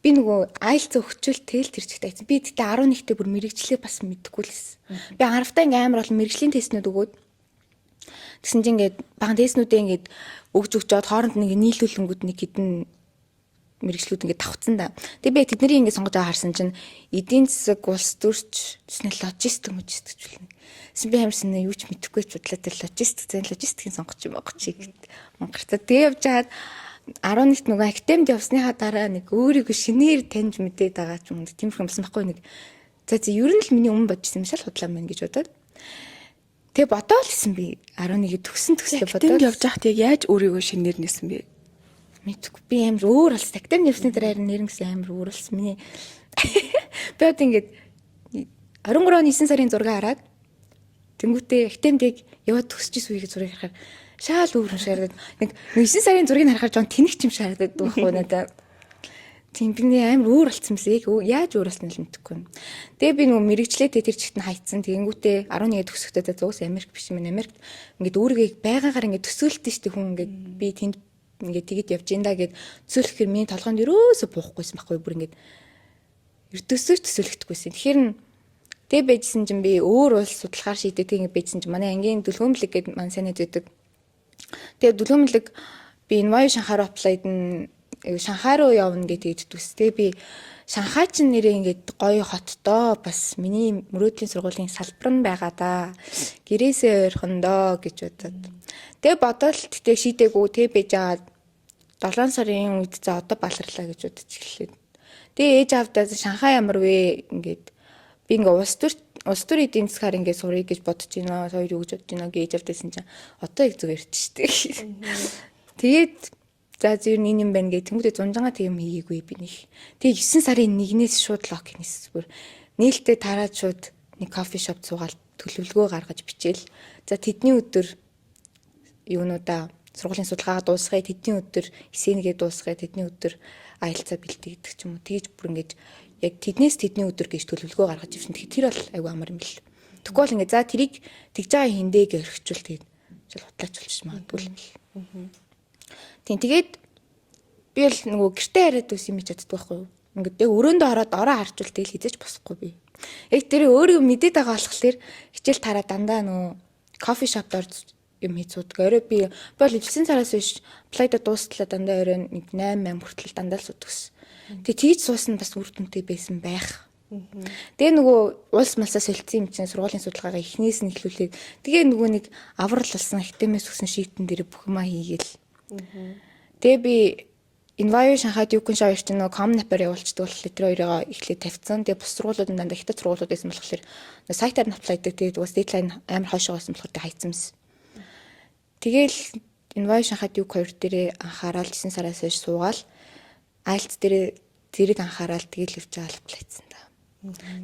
би нөгөө IELTS өгчөөл тэгэл тэр чигт айсан. Би тэгтээ 11-т бүр мэрэгчлээ бас мэдэхгүй л байсан. Би 10-т ингээ амар бол мэрэгжлийн тестнүүд өгөөд тэгсэн чинь ингээд баган тестнүүдээ ингээд өгж жоод хооронд нэг нийлүүлэнгүүд нэг хідэн мэрэгчлүүд ингээд давхцсан да. Тэгээ би тэдний ингээд сонгож байгаа харсан чинь эдийн засаг, улс төрч, логистик мөжтгчүүлнэ. Тэсэн би хамарсан юу ч мэдэхгүй ч бодлоо тэр логистикийн сонгож юм байгаа чи гэд Монголд. Тэгээ явж хаад 11-т нөгөө академид явсныхаа дараа нэг өөрийгөө шинээр таньж мэдээд байгаа ч юм уу тиймэрхүү юмсан байхгүй нэг. За ер нь л миний өмнө бодчихсан юм шал худлаа мэн гэж бодоод. Тэгээ бодоол гэсэн би 11-ийг төгслөө бодоод явж байхад яг яаж өөрийгөө шинээр нээсэн бэ? Мэдгүй би амар өөр болсон. Актем явсны дараа нэрэн гэсэн амар өөр болсон. Миний би одоо ингээд 23 оны 9 сарын 6 хараад тэнгуүтээ актемдийг яваад төгсчихсэн үеийг зургийг харахаар шаал өөр юм шаардаад нэг 9 сарын 6-ыг харахаар жоон тэнэг юм шаардаад байхгүй надаа. Тийм би амар өөр болсон юмсээ яаж өөр болсон нь мэдэхгүй. Тэгээ би нөгөө мэрэгчлээ тэр чигт нь хайцсан. Тэгэнгүүтээ 11 төгсөхдөө зуус Америк биш юм. Америкт ингээд өөрийгөө байгаагаар ингээд төсөөлтөө штэ хүн ингээд би тэнд ингээд тэгэд явж ин да гэд төсөөлөхээр миний толгойд ерөөсө буухгүйсэн байхгүй бүр ингээд эрдөөсөө төсөөлөхдөггүйсэн. Тэгэхээр тэг байжсэн чинь би өөр улс судлахаар шийдээд ингээд байжсэн чинь манай ангийн дүлгөөмлөг гэд маань санаад байдаг. Тэгээ дүлгөөмлөг би Инвай Шанхай руу аплайд нь Шанхай руу явна гэдэг төс. Тэгээ би Шанхай ч нэрээ ингээд гоё хотдоо бас миний мөрөөдлийн сургуулийн салбар нь байгаа да. Гэрээсээ ойрхондоо гэж бодоод. Тэгээ бодоод тэгтээ шийдээгүй тэг байж аваад 7 сарын үед за одоо баларлаа гэж бодож эхлэв. Тэгээ ээж авдаа Шанхай ямар вэ ингээд би ингээ улс төр эдийн засгаар ингээ сурыг гэж бодож байна. Хоёр юу гэж бодож байна гэж ээж авдаасэн чинь одоо их зүгээр ч штэ. Тэгээд за зөв нэг юм байна гэх тэмүүдэд зунжангаа тийм хийгээгүй би нэг. Тэгээ 9 сарын 1-ээс шууд лок хийсэн бүр нээлттэй тараад шууд нэг кофе шоп цуугаал төлөвлөгөө гаргаж бичээл. За тэдний өдөр юунуудаа сургуулийн судалгаагаа дуусгая, тэдний өдөр эсэнгээ дуусгая, тэдний өдөр аялцаа бэлтээ гэдэг ч юм уу. Тэгэж бүр ингэж яг тэднээс тэдний өдөр гэж төлөвлөгөө гаргаж ивсэн. Тэгэхээр тэр бол айгүй амар юм л. Тэгэхгүй бол ингэ за тэрийг тэгж байгаа хиндэ гэж орхичвол тэгээд жил хутлаач болчих магадгүй юм л. Тийм тэгээд би л нөгөө гэртээ хараад үс юм чаддаг байхгүй юу. Ингээд яг өрөөндөө ороод ороо харчвал тэгэл хизээч босхгүй би. Яг тэр өөрийгөө мэдээд байгаа болохоор хичээл тараа дандаа нөгөө кофе шопд орж юм хийцүүдэг. Орой би бол эвлсэн сараас биш плайда дуустлаа дандаа орой 8 хүртэл дандаа л суудагс. Тэгээ тийж суусан бас үр дүнтэй байсан байх. Тэгээ нөгөө улс малсаа солилцсон юм чинь сургуулийн судалгаагаа эхнээс нь эхлүүлээд тэгээ нөгөө нэг аврал болсон актемээс өгсөн шийдтэн дээр бүх юмаа хийгээл. Тэгээ би Envio Шанхайд Юкэн шоу чинь нөгөө Common App-аар явуулчихдаг болохоор тэр хоёроо эхлээд тавьсан. Тэгээ бус сургуулиуд дандаа хятад сургуулиуд байсан болохоор сайтаар нь аплайдаг. Тэгээд бас дедлайн амар хойшоо байсан болохоор тэг хайцсан юмсэн. Тэгээл Envio Шанхайд Юк 2 дээрээ анхаарал 9 сараас хойш суугаал IELTS дээрээ зэрэг анхаарал тэгэл явж байгаа аплайцсан да.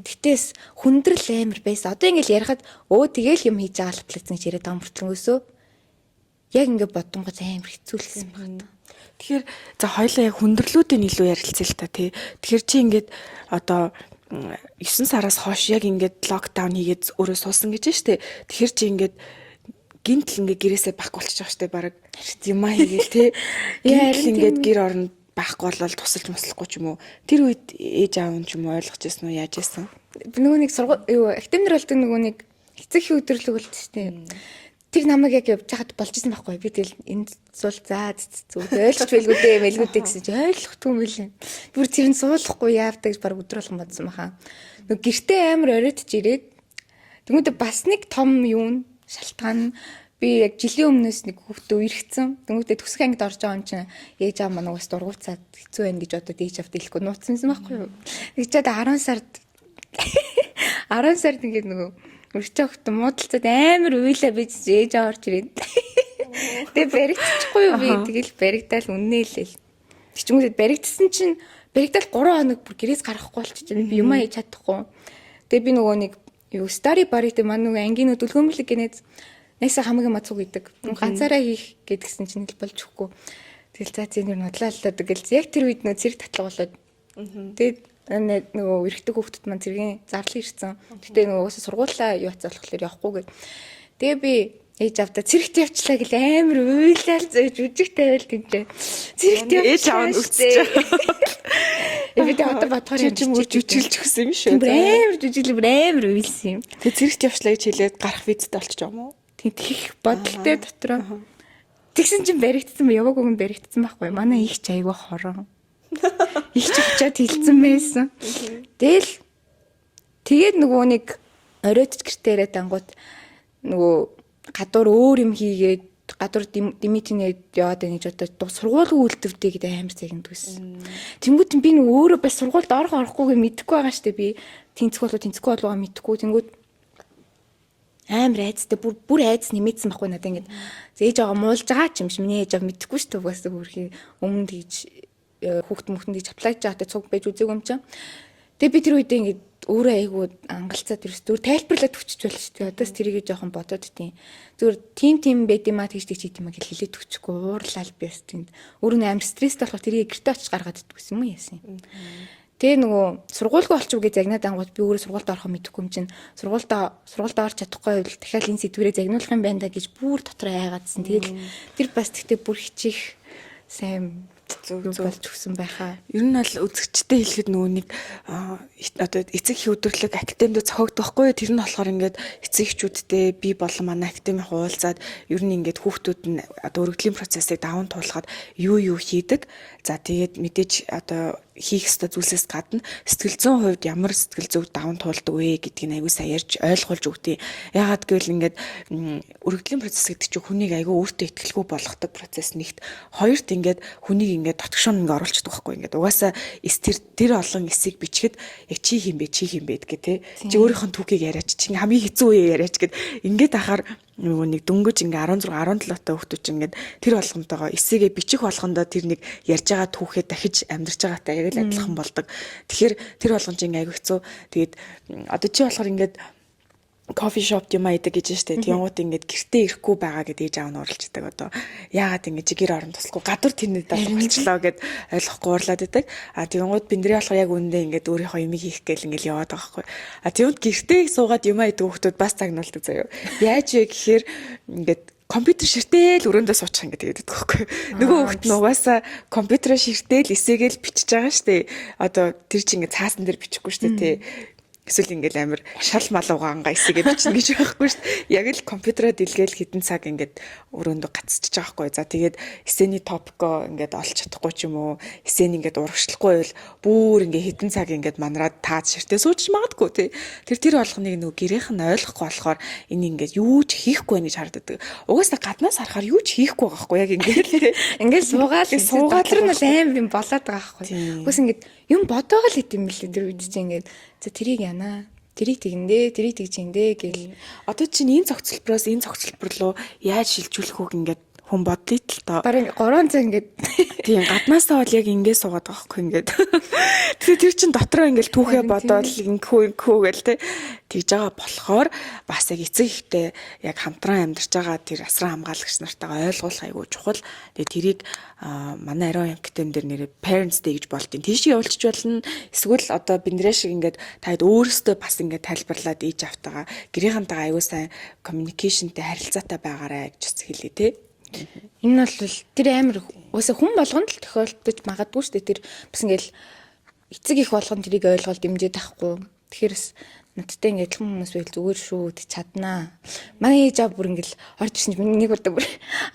Тэгтээс хүндрэл амар байсан. Одоо ингээл ярихад тэгэл юм хийж байгаа аплайцсан гэж яриад байгаа мөртлөнгөөсөө яг ингээд бодонгоо амар хэцүүлсэн байна. Тэгэхээр за хоёлаа яг хүндрэлүүдийн илүү ярилцъя л та тий. Тэгэхээр чи ингээд одоо 9 сараас хойш яг ингээд локдаун хийгээд өөрөө суусан гэж байна шүү дээ. Тэгэхээр чи ингээд гинтл ингээд гэрээсээ бахгүй болчих жоох штэ баг юмаа хийгээл тий. Гинтл ингээд гэр оронд байхгүй болол тусалж маслахгүй ч юм уу. Тэр үед ээж аав нь ч юм уу ойлгож ирсэн үү яаж ирсэн? Нөгөө нэг активнэр болдог нөгөө нэг эцэг хүү өдөрлөг болд штэ. Тэр намайг яг явж хахад болж исэн байхгүй. Би тэгэл энд суул заа зүг ойлгож байлгүй дээ мэлгүүдээ гэсэн чи ойлгохгүй юм билээ. Бүр тэр нь суулахгүй яавдаг гэж баг өдөр болгон бодсон баха. Нөгөө гэртээ амар оройтж ирээд тэгмүүдээ бас нэг том юм шалтгаан би яг жилийн өмнөөс нэг хүүхдээ үерхсэн. Тэгмүүдээ төсөх ангид орж байгаа юм чинь ээж аав манайг бас дургуйцаад хэцүү байна гэж одоо ээж аавд хэлэхгүй нууцсан байхгүй юу. Тэгчээд 10 сард ингээд нөгөө өрчөөхт муудалцаад амар уйлаа бич ээж аваад орж ирээд. Тэгээ баригдчихгүй юу би тэгэл баригдаал үннээлээ. Тэгчмүүд баригдсан чинь баригдаал 3 хоног бүр гэрээс гарахгүй болчихсон. Би юмаа хийж чадахгүй. Тэгээ би нөгөө нэг story bar-ыг маань нөгөө ангийн дүлгөөмлөг гинэд найсаа хамгийн мацуг идэг. Ганцаараа хийх гэдгсэн чинь л болж өгөхгүй. Тэгэл за зэн нэр нодлаалаа тэгэл яг тэр үед нөгөө зэрэг татлага болоод. Тэгээд нөгөө эрэгтэй хүүхдэд маань зэргийн зарлал ирсэн. Гэтэ нөгөө уусаа сургуулаа юу хацаа болохоор явахгүй гэд. Тэгээ би ээж авда цэрэгт явчлаа гэл амар уйлал зөөж үжиг тавиал гинэ. Цэрэгт ээж аав нь үсэж байгаа. Би одоо бодохоор юм жүжиглж өгсөн юм шүү. Амар жүжиглэл амар уйлсан юм. Тэгээ цэрэгт явчлаа гэж хэлээд гарах визтэй болчих юм уу? Тэгэх бодолтой дотроо. Тэгсэн чинь баригдсан ба яваагүй хүн баригдсан байхгүй. Манай их ч айгүй хорон. Их ч очиад хилцэн байсан. Тэгээд нөгөө нэг оройтч гэртээ яриад ангууд нөгөө гадуур өөр юм хийгээд гадуур димитинэд яваад байна гэж одоо сургуулийн үйлдвэртэй гэдэг амар цагт байсан. Тэнгүүд би нөгөө өөрөө бас сургуульд орохгүйгээ мэдэхгүй байгаа штэ би тэнцэхгүй болоо мэдэхгүй. Тэнгүүд амар айцтай бүр айц нэмээдсэн байхгүй надаа ингээд ээж аваа муулж байгаа ч юм шиг миний ээж аваа мэдэхгүй штэ угаасаа бүрхий өмнө тэгж хүүхд мөхөнд гэж аплайж байгаадаа цуг байж үзээгүй юм чинь. Тэгээ би тэр үедээ ингээд өөрөө айгуу ангалцаад ерөөс зүгээр тайлбарлаад өчөж байл шүү дээ. Одоос тэрийг жоохон бодоод тийм. Зүгээр тим байд юм аа тэгж тийм гэж хэлээд өчөхгүй уурлал би бас тийм. Өөрөө амар стресстэй болохоор тэрийг гэртээ очиж гаргаад идэгсэн юм яасан. Тэгээ нөгөө сургуульгүй болчих гэж загнаад ангууд би өөрөө сургуульд орохоо мэдэхгүй юм чинь сургуульд орч чадахгүй бол дахиад энэ сэдвэрээ загнуулах юм байна да гэж бүр дотроо айгаадсэн. Тэгэл тэр бас тэгтээ бүр хичих сайн зөв болж өгсөн байхаа. Ер нь бол үзэгчтэй хэлэхэд нөгөө нэг одоо эцэг их өдөрлөг академид зохиогдох байхгүй. Тэр нь болохоор ингээд эцэг эхчүүдтэй би болон манай академи хуулзаад ер нь ингээд хүүхдүүд нь одоо өргөдлийн процессыг даван туулахад юу хийдэг. За тэгээд мэдээж одоо хийх ёстой зүйлсээс гадна сэтгэл зүйн хувьд ямар сэтгэл зүйг даван туулдаг вэ гэдгийг аягүй сайн ярьж ойлгуулж өгдөө. Яагаад гэвэл ингээд өргөдлийн процесс гэдэг чинь хүнийг аягүй өөртөө ихтгэлгүй болгодог процесс нэгт. Хоёрт ингээд хүнийг ингээд дотгошон ингээд оруулчихдаг байхгүй. Ингээд угаасаа тэр олон эсийг бичгэд яг чи хийм бэ гэх те. Чи өөрийнхөө түүхийг яриач чи хамгийн хэцүү үе яриач гэд ингээд ахаар нөгөө нэг дөнгөж ингээ 16 17 та хүүхдүүд чинь ингээд тэр болгонтойгоо эсээгээ бичих болгондоо тэр нэг ярьж байгаа түүхээ дахиж амьдарч байгаатай яг л адилхан болдог. Тэгэхээр тэр болгон чинь аягүй хэцүү. Тэгээд одоо чи болохоор ингээд кофе шоп юм айдаг гэж штэ. Тэнгууд ингээд гэртээ ирэхгүй байгаа гэдэг ээж аав нь уралцдаг одоо. Яагаад ингэж гэр орон туслахгүй гадуур тэрний даалга болчлоо гэд ойлгохгүй уурлаад байдаг. А тэнгууд биндрээ болохоор яг үндэ ингээд өөрийнхөө юм хийх гээл ингээд яваад байгаа байхгүй. А тэнгууд гэртээ суугаад юм айдаг хүмүүс бас загнуулдаг заяа. Яаж вэ гэхээр ингээд компьютер ширтэл өрөөндөө суучих ингээд байдаг байхгүй. Нөгөө хүүхд нь угаасаа компьютероо ширтэл эсээгээл бичиж байгаа штэ. Одоо тэр чинь ингээд цаасан дээр бичихгүй штэ тий. Эсвэл ингээд амар шал мал угаангаа эсэгээ бичнэ гэж байхгүй шүү дээ. Яг л компьютероо дэлгээл хэдэн цаг ингээд өрөөндөө гацчихж байгаа байхгүй. За тэгээд эсэний топикоо ингээд олж чадахгүй ч юм уу, эсэний ингээд урагшлахгүй байвал бүр ингээд хэдэн цаг ингээд манараад таад ширтээ суучих магадгүй тий. Тэр болгоныг нөгөө гэрийнх нь ойлгохгүй болохоор энэ ингээд юу ч хийхгүй байх гэж харагддаг. Угаасаа гаднаас харахаар юу ч хийхгүй байгаа байхгүй яг ингээд тий. Ингээд суугаад дотор нь бол амар юм болоод байгаа байхгүй. Угаас ингээд юм бодоогоо л идэм билээ тэр үед чинь ингээд за тэрийг яана. Тэрийг тэгэндээ, тэрийг тэгжиндээ гэл. Одоо чинь энэ цогцлбороос энэ цогцлбор руу яаж шилжүүлэх үг ингээд хүн бодлоо л тоо. Бараг 3 цаг ингээд тийм гаднаасаа бол яг ингэ суугаад байгаа хгүй ингээд. Тэгэхээр тэр чин дотроо ингээл түүхээ бодоод ингэхүү гэл те тэгж байгаа болохоор бас яг эцэг ихтэй яг хамтран амьдарч байгаа тэр асран хамгаалагч нартайгаа ойлгуулах айгүй чухал. Тэгээ тэрийг манай Ариун Академи дээр нэрээ Parents Day гэж болдیں۔ Тийш явуулчих болно. Эсвэл одоо биндрэ шиг ингээд таад өөрөөсөө бас ингээд тайлбарлаад ээж автагаа гэрийнхэнтэйгээ аюу сайн communicationтэй харилцаатай байгаарай гэж хэлээ те. Энэ бол тэр амар уусаа хүн болгонд л тохиолдож магадгүй шүү дээ. Тэр бас ингээл эцэг их болгонд тэрийг ойлгоод дэмжиж тахгүй. Тэгэхээр бас надтай ингээд хүмүүс байл зүгээр шүү чаднаа. Манай ээж аа бүр ингээл орж ирсэн чинь нэг удаа бүр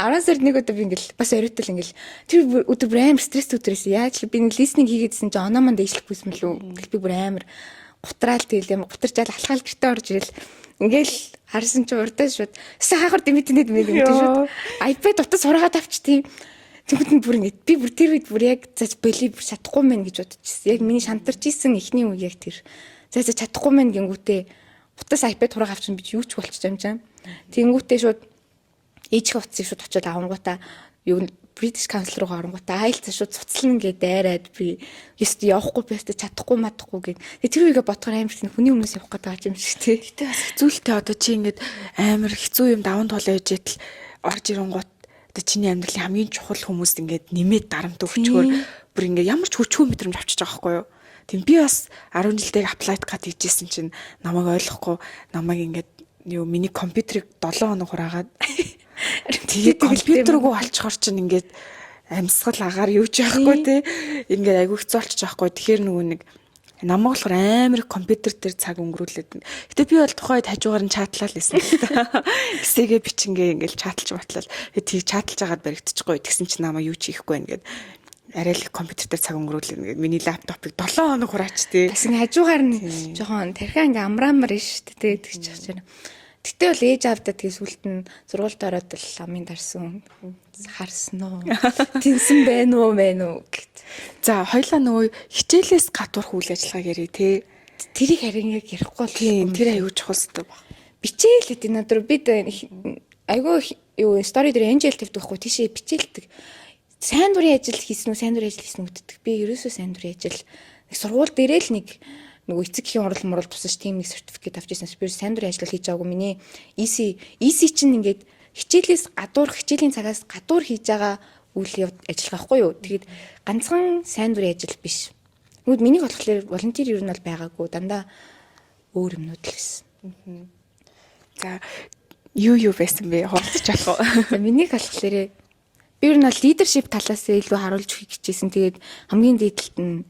10 сард нэг удаа би ингээл бас оройтол ингээл тэр өдөр бүр амар стресс өдрөөс яаж л би листинг хийгээдсэн чинь оноо манд ижлэхгүйсэн мөлөө. Тэгэл би бүр амар гутраал тэгэл юм гутарчаал алхаал гэртээ орж ирэл ингээл харсан чи урдаа шууд сахар дэмэдэнд мэдэн шууд iPad утас сураагаад авчтیں۔ Тэгвэл бүр ингэ би бүр тэр үед бүр яг заж боли бүр чадахгүй мэн гэж бодчихсон. Яг миний шантарч исэн эхний үе яг тэр. За чадахгүй мэн гингүүтээ утас iPad хураг авчин би юу ч болчих юм чам. Тэнгүүтээ шууд ээжих утсыг шууд очиод авангуудаа юу British Council руу оронгуудаа айлцаа шууд цуцлана гэдээ дайраад би ёстой явахгүй би ёстой чадахгүй мадахгүй гэд. Тэр үегээ бодохоор амар их хүний хүмүүс явах гэдэг юм шиг тий. Гэтэ бас хэцүүлтэй одоо чи ингээд амар хэцүү юм даван тулаа ээжээл орж ирэнгуут одоо чиний амьдралын хамгийн чухал хүмүүст ингээд нэмээд дарамт өгчгөөр бүр ингээд ямар ч хүчгүй мэдрэмж авчиж байгаа байхгүй юу. Тийм би бас 10 жилдээ апплайд гад хийжсэн чинь намайг ойлгохгүй намайг ингээд юу миний компьютерыг 7 хоног хураагаад тэгээд компьютер руу олчихор чинь ингээд амьсгал агаар юу ч яахгүй те ингээд айгүй хэцүү болчих жоохгүй. Тэгэхээр нөгөө нэг намайг болохоор амар компьютер дээр цаг өнгөрүүлээд. Гэтэ би бол тухайд хажуугаар нь чатлал байсан л та. Эсэгээ бичингээ ингээд чатлж батлал. Тэгээд чатлж агаад баригдчихгүй. Тэгсэн чинь намайг юу ч хийхгүй байна гэд арай л компьютер дээр цаг өнгөрүүлээ. Миний лаптопыг 7 хоног хураач те. Бас ингээ хажуугаар нь жоохон тархиа ингээ амраамар шүү дээ тэгж чаж байна. Гэтэ бол ээж аавдаа тэгээ сүлд нь сургуульд ороод л амын дарсан харсан уу тэнсэн байна уу гэт. За хоёлаа нөгөө хичээлээс гадуурх үйл ажиллагааг ярив те. Тэрийг харин яг ярихгүй л тийм тэр аюу чухал зүйл баг. Бичээлээд энэ өдөр бид айгүй юу стори дээр энжел тавьдаг байхгүй тийшээ бичээлдэг. Сайн дурын ажил хийсэн үү сайн дурын ажил хийсэн үгддэг. Би ерөөсөө сайн дурын ажил сургууль дээрээ л нэг нөгөө эцэг эхийн урал мурал тусаж тийм нэг сертификат авч ирсэн. Би сайн дурын ажил хийж байгаагүй. Миний EC чинь ингээд хичээлээс гадуур хичээлийн цагаас гадуур хийж байгаа үйл ажиллагаа байхгүй юу. Тэгээд ганцхан сайн дурын ажил биш. Нүд минийх болохоор волонтер ер нь бол байгаагүй. Дандаа өөр юмнууд л байсан. За юу байсан бэ? Хуваалцах болох уу? За минийх болохоор би ер нь бол лидершип талаас илүү харуулж өгөх гэжсэн. Тэгээд хамгийн дээдлэлт нь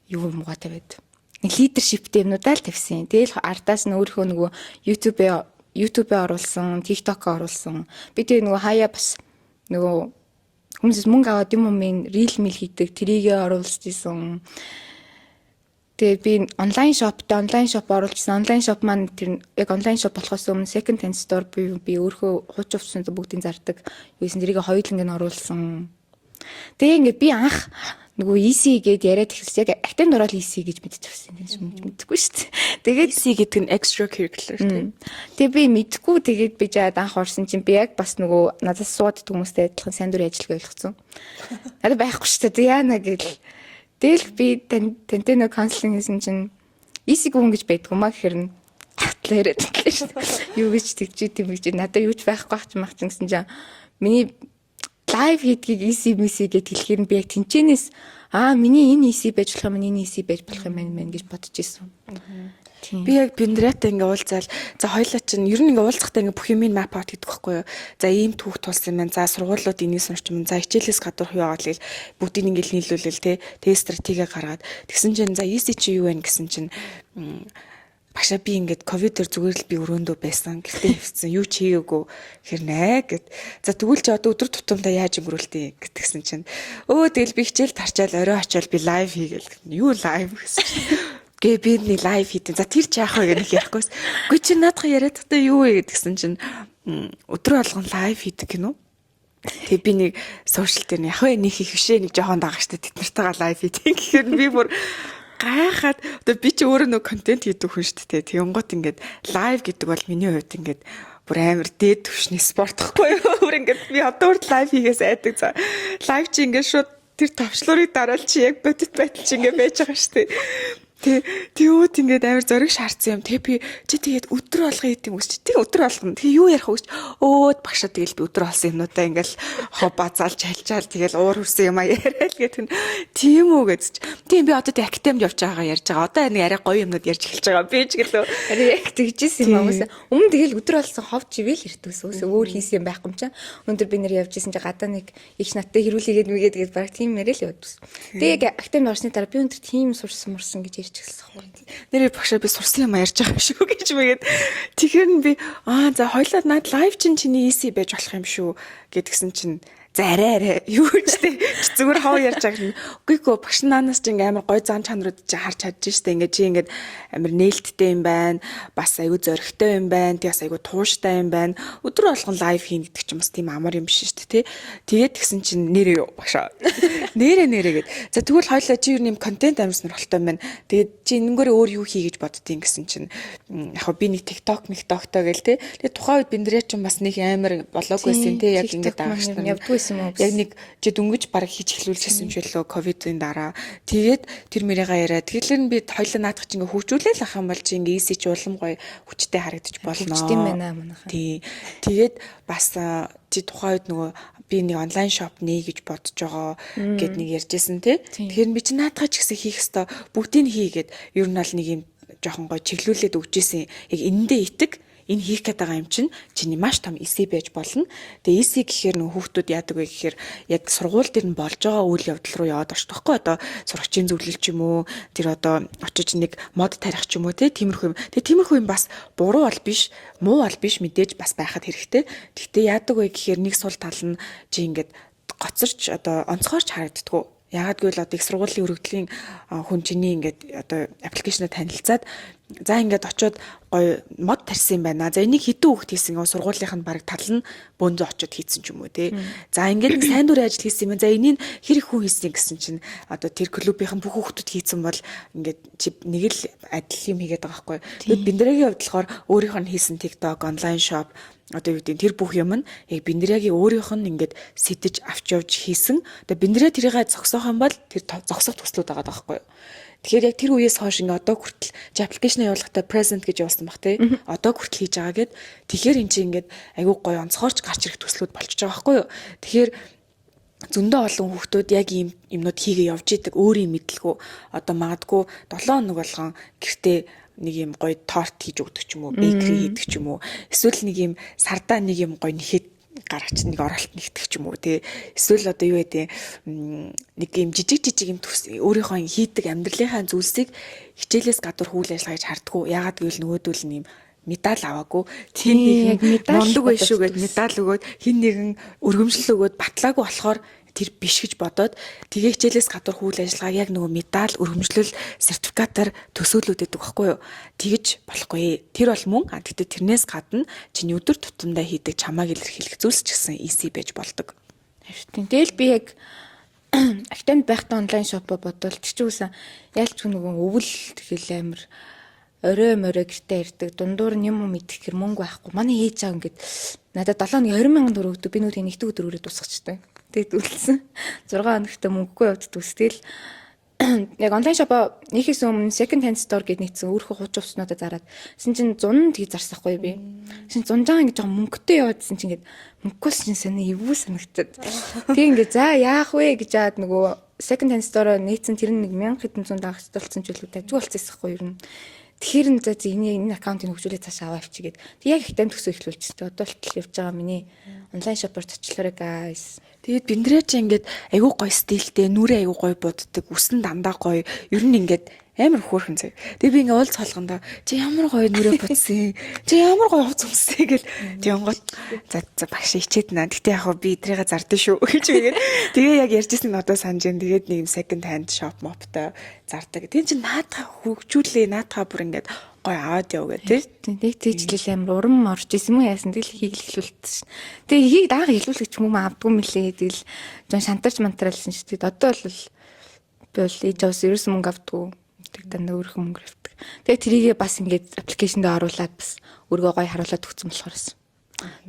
юу юм гоотой байд. Лидершиптэй юмнуудаа л тавьсан. Тэгэл ардаас нь өөрийнхөө нөгөө YouTube-ээр оруулсан, TikTok-оор оруулсан. Би тэгээ нөгөө хаяа бас нөгөө хүмүүсээс мөнгө аваад юм рeel мэл хийдэг, тэрийгээ оруулсан. Тэгээ би онлайн шоп оруулсан. Онлайн шоп маань тэр яг онлайн шоп болохоос өмнө second hand store би өөрөө хуучин хувцсанд бүгдийг зардаг. Юусэн тэрийг хоёуланг нь оруулсан. Тэгээ ингээд би анх нөгөө EC гээд яриад ихсэн яг актив ороод EC гэж мэдчихсэн юм мэдхгүй шүү дээ. Тэгээд EC гэдэг нь extra curricular тийм. Тэгээ би мэдхгүй тэгээд би жаад анх орсон чинь би яг бас нөгөө надаас суудаг хүмүүстэй адилхан сайн дурын ажилгаа ойлгоцсон. Надад байхгүй шүү дээ яана гэл. Тэгэл би тантай нөгөө counseling хийсэн чинь EC гүн гэж байдгүй маа гэхэр нь хатлаа яриад байлаа шүү дээ. Юу гэж тэгж тийм гэж надад юу ч байхгүй ах ч гэсэн чинь миний лайв хийдгийг easy messy гэд хэлэхээр нь би яг тэнчэнээс миний энэ easy байж болох юм, энэ easy байж болох юм байна гэж бодож ирсэн. Би яг Биндрятай ингээ уулзаал. За хоёлаа чинь ер нь ингээ уулзахдаа ингээ бүх юм map out гэдэг байхгүй юу? За ийм түүх тулсан юм байна. За сургуулиуд энийг сурч юм. За хичээлээс гадуур юу байгаа л бүгдийг ингээ нийлүүлэл те. Тэгээ стратеги гаргаад тэгсэн чинь за easy чи юу вэ гэсэн чинь багшаа би ингээд ковидээр зүгээр л би өрөөндөө байсан. Гэхдээ хэвчсэн юу ч хийгээгүй хэрнээ гэд. За тэгвэл чи одоо өдөр тутамдаа яаж өнгөрүүлтий гэтгсэн чинь тэгэл би хичээл тарчаал орой очиод би лайв хийгээл. Юу лайв гэсэн чинь гээ би нэг лайв хийдэн. За тэр чи яах вэ гэх ярихгүйс. Гүй чи наадах яриад та юу вэ гэдгсэн чинь өдөр болгон лайв хийдэг гинөө. Тэг би нэг сошиал дээр яг нэг хийх бишээ нэг жоохон дагаа штэ тэд нартайгаа лайв хийдэг. Тэгэхээр би бүр гайхаад одоо би ч өөрөө нэг контент хийдэг хүн шүү дээ. Тэгэнгუთ ингээд лайв гэдэг бол миний хувьд ингээд бүр амар дээд түвшний спорт гэхгүй юу? Бүр ингээд би одоо урд лайв хийгээс айдаг. За лайв чи ингээд шууд тэр товчлуурыг дараал чи яг бодит байтал чи ингээд байж байгаа шүү дээ. Тэгвэл ингээд амар зориг шаардсан юм. Би чи тэгээд өдөр болго хийдэг юм чи. Тэг өдөр болгоно. Тэг юу ярих вэ? Багшаа тэгэл би өдөр болсон юмнуудаа ингээл базаалж хайлчаал тэгэл уур хүрсэн юм а яриад гэдэг. Тийм үү гэж. Тийм би одоо тэг академид явж байгаагаа ярьж байгаа. Одоо нэг арай гоё юмнууд ярьж эхэлж байгаа. Би ч гэлөө. Арай яг тэгжсэн юм аа. Өмнө тэгэл өдөр болсон хов живэл ирдэгс. Өөр хийсэн юм байхгүй юм чам. Өндөр би нэр явжсэн чи гадаа нэг их наттай хэрүүлээгээд мэгээд баг тийм яриа л явдсан. Тэг яг академид орсны дараа би өндөр тийм сурсан мурсан гэж ярьж эхэлсэн. Нэрээ багшаа би сурсан юм ярьж байгаа шүү гэж мэгээд. Тэгэхээр нь би за хоёлаа над лайв чиний easy байж болох юм шүү гэдгсэн чинь за арай юу ч тий зүгээр хоо ярьж байгаа юм. Үгүй багш наанаас чинь амар гой зан чанарууд чи харж чадж штэ ингээ чи ингээд амар нээлттэй юм байна. Бас айгүй зөрөгтэй юм байна. Тэгээс айгүй тууштай юм байна. Өдөр болгон лайв хийн гэдэг чинь бас тийм амар юм биш штэ тий. Тэгээд тэгсэн чинь нэрээ юу багшаа. Нэрээ гэд. За тэгвэл хоёлаа чи юу нэм контент амар сонирхолтой юм байна. Тэгээд чи энэнгөр өөр юу хий гэж боддtiin гэсэн чинь яг би нэг TikTok той гэл тий. Тэгээд тухайн үед Биндрэ чинь бас нэг амар болоог байсан тий яг ингээд байгаа штэ. Яг нэг чи дөнгөж бараг хийж эхлүүлчихсэн юм шиг лөө ковидын дараа. Тэгээд тэр мөрийгаа яриа. Тэгэхээр нь би хоёлаа наадах чинь ингээ хөгжүүлээл ах юм бол чи ингээ easy ч улам гоё хүчтэй харагдаж болно. Хүчтэй байна манайхаа. Тий. Тэгээд бас чи тухайн үед нөгөө би нэг онлайн шоп нээ гэж бодож байгаа гэд нэг ярьжсэн тий. Тэгэхээр би чи наадах ч гэсэн хийх хэвээр бүгдийг хийгээд ер нь бол нэг юм жоохон гоё чиглүүлээд өгчээсэн. Яг энэндээ итэг энэ хийх гээд байгаа юм чинь чиний маш том эсэ байж болно. Тэгээ эсэ гэхээр нөх хүүхдүүд яадаг вэ гэхээр яг сургууль дээр нь болж байгаа үйл явдал руу яваад очдог хгүй одоо сурагчийн зөвлөл ч юм уу тэр одоо очиж нэг мод тарих ч юм уу тиймэрхүү юм. Тэгээ тиймэрхүү юм бас буруу бол биш, муу бол биш мэдээж бас байхад хэрэгтэй. Гэхдээ яадаг вэ гэхээр нэг сул тал нь чи ингээд гоцорч одоо онцгойрч харагддггүй. Яагаад гэвэл одоо их сургуулийн өргөдлийн хүн чиний ингээд одоо аппликейшнаа танилцаад за ингээд очиод гоё мод тарьсан юм байна. За энийг хэдэн хүүхд хийсэн юм сургуулийнх нь баг тал нь бөндө очиод хийсэн ч юм уу тий. За ингээд сайн дурын ажил хийсэн юм. За энийг хэр их хүн хийсэн гэсэн чинь одоо тэр клубийнхэн бүх хүүхдүүд хийсэн бол ингээд чи нэг л адил юм хийгээд байгаа байхгүй. Тэгэд Биндрягийн хувьд болохоор өөрийнх нь хийсэн TikTok, онлайн шоп одоо юу гэдэг тэр бүх юм нь яг Биндрягийн өөрийнх нь ингээд сэтэж авч явж хийсэн. Тэгээ Биндря тэрийг зогсоох юм бол тэр зогсох төслүүд байгаа байхгүй юу. Тэгэхээр яг тэр үеэс хойш ингээ одоо хүртэл чи аппликейшн явуулахдаа present гэж явуулсан баг тий. Одоо хүртэл хийж байгаа гэд тэгэхээр эн чинь ингээд айгүй гоё онцгойрч гарч ирэх төслүүд болчихж байгаа байхгүй юу. Тэгэхээр зөндөө олон хүүхдүүд яг ийм юмнууд хийгээ явж идэг өөрийн мэдлэгөө одоо магадгүй 7 хоног болгон гэртээ нэг юм гоё торт хийж өгдөг ч юм уу, бейкери хийдэг ч юм уу. Эсвэл нэг юм сардаа нэг юм гоё нэхэд гаргач нэг оролт нэгтгэх ч юм уу тий. Эсвэл одоо юу гэдэг нэг юм жижиг юм төс өөрийнхөө хийдэг амьдралынхаа зүйлсийг хичээлээс гадуур хүл ажиллагаа гэж хардггүй. Яагаад гэвэл нөгөөдөл нь юм медаль аваагүй. Хин нэг мондөг байш шүү гэд медаль өгөөд хин нэгэн өргөмжлөл өгөөд батлаагүй болохоор тэр биш гэж бодоод тэгээ хичээлээс гадуур хүл ажиллагааг яг нөгөө медаль өргөмжлөл сертификатаар төсөөлөд өгдөг байхгүй юу. Тэгэж болохгүй. Тэр бол мөн гэхдээ тэрнээс гадна чиний өдөр тутамдаа хийдэг чамааг илэрхийлэх зүйлс ч гэсэн easy байж болдог. Тэгэл би яг актемд байхдаа онлайн шопо бодвол чи үсэн яалч нөгөө өвөл тэгэл амир орой гэртээ ирдэг дундуур нь юм мэдэх хэр мөнгө байхгүй. Манай ээж аав ингээд надад 7-20 сая төгрөг өгдөг. Би нүрийн нэгдүгээр өдрөөрөө дуусчихдаг. Тэгээд үлдсэн 6 хоногт мөнгөгүй явд төстэл яг онлайн шопоо нийхээс өмнө second hand store гэд нийцсэн өөрийнхөө хууч уснуудаа зараад гэсэн чинь 100 тгий зарсахгүй би. Гэсэн 100 жаа ингэж мөнгөтэй яваадсэн чинь ингээд мөнгөөс чинь сони эвгүй санагтаад. Тэг ингээд за яах вэ гэж хаад нөгөө second hand store нийцсэн тэр нэг 1700 дагч болсон ч үлээ тавьж болчихсохгүй юу юм. Тэгэхээр нь за энэ аккаунтыг хөгжүүлээ цааш аваа авчигээд. Тэг яг их тань төсөө эхлүүлчихсэн. Одоо л явж байгаа миний онлайн шопоор зочлоорой guys. Тэгээд биндрээ чи ингээд айгүй гоё стилтэй, нүрээ айгүй гоё буддаг, үсэн дандаа гоё. Ер нь ингээд амар хөөрхөн зэ. Тэгээд би ингээд уулз холгондоо чи ямар гоё нүрээ будсан. Чи ямар гоё хувц өмстэй гэл. Тэнгот за багш ичээд наа. Гэтэ яг би эдрийгээ зардсан шүү гэж бигээд. Тэгээ яг ярьжсэн нь одоо санаж байна. Тэгээд нэг юм second hand shop mopтой зардаг. Тэгээд чи наадхаа хөгжүүлээ, наадхаа бүр ингээд гоё аваад яв гэдэг тийм. Нэг тийчлэл амар урам орж исэн юм яасан тэгэл хийг хэлүүлсэн шин. Тэгээ хийг даага хэлүүлэх ч юм уу авдгүй мөлий тэгэл жон шантарч мантралсан шүү. Тэгээд одоо бол би бол ээж авс ерөөс мөнгө авдгүй. Тэг дандаа өөрхөн мөнгө авдаг. Тэгээ тэрийгээ бас ингээд аппликейшнд оруулаад бас өргөө гоё харуулад өгсөн болохоорс.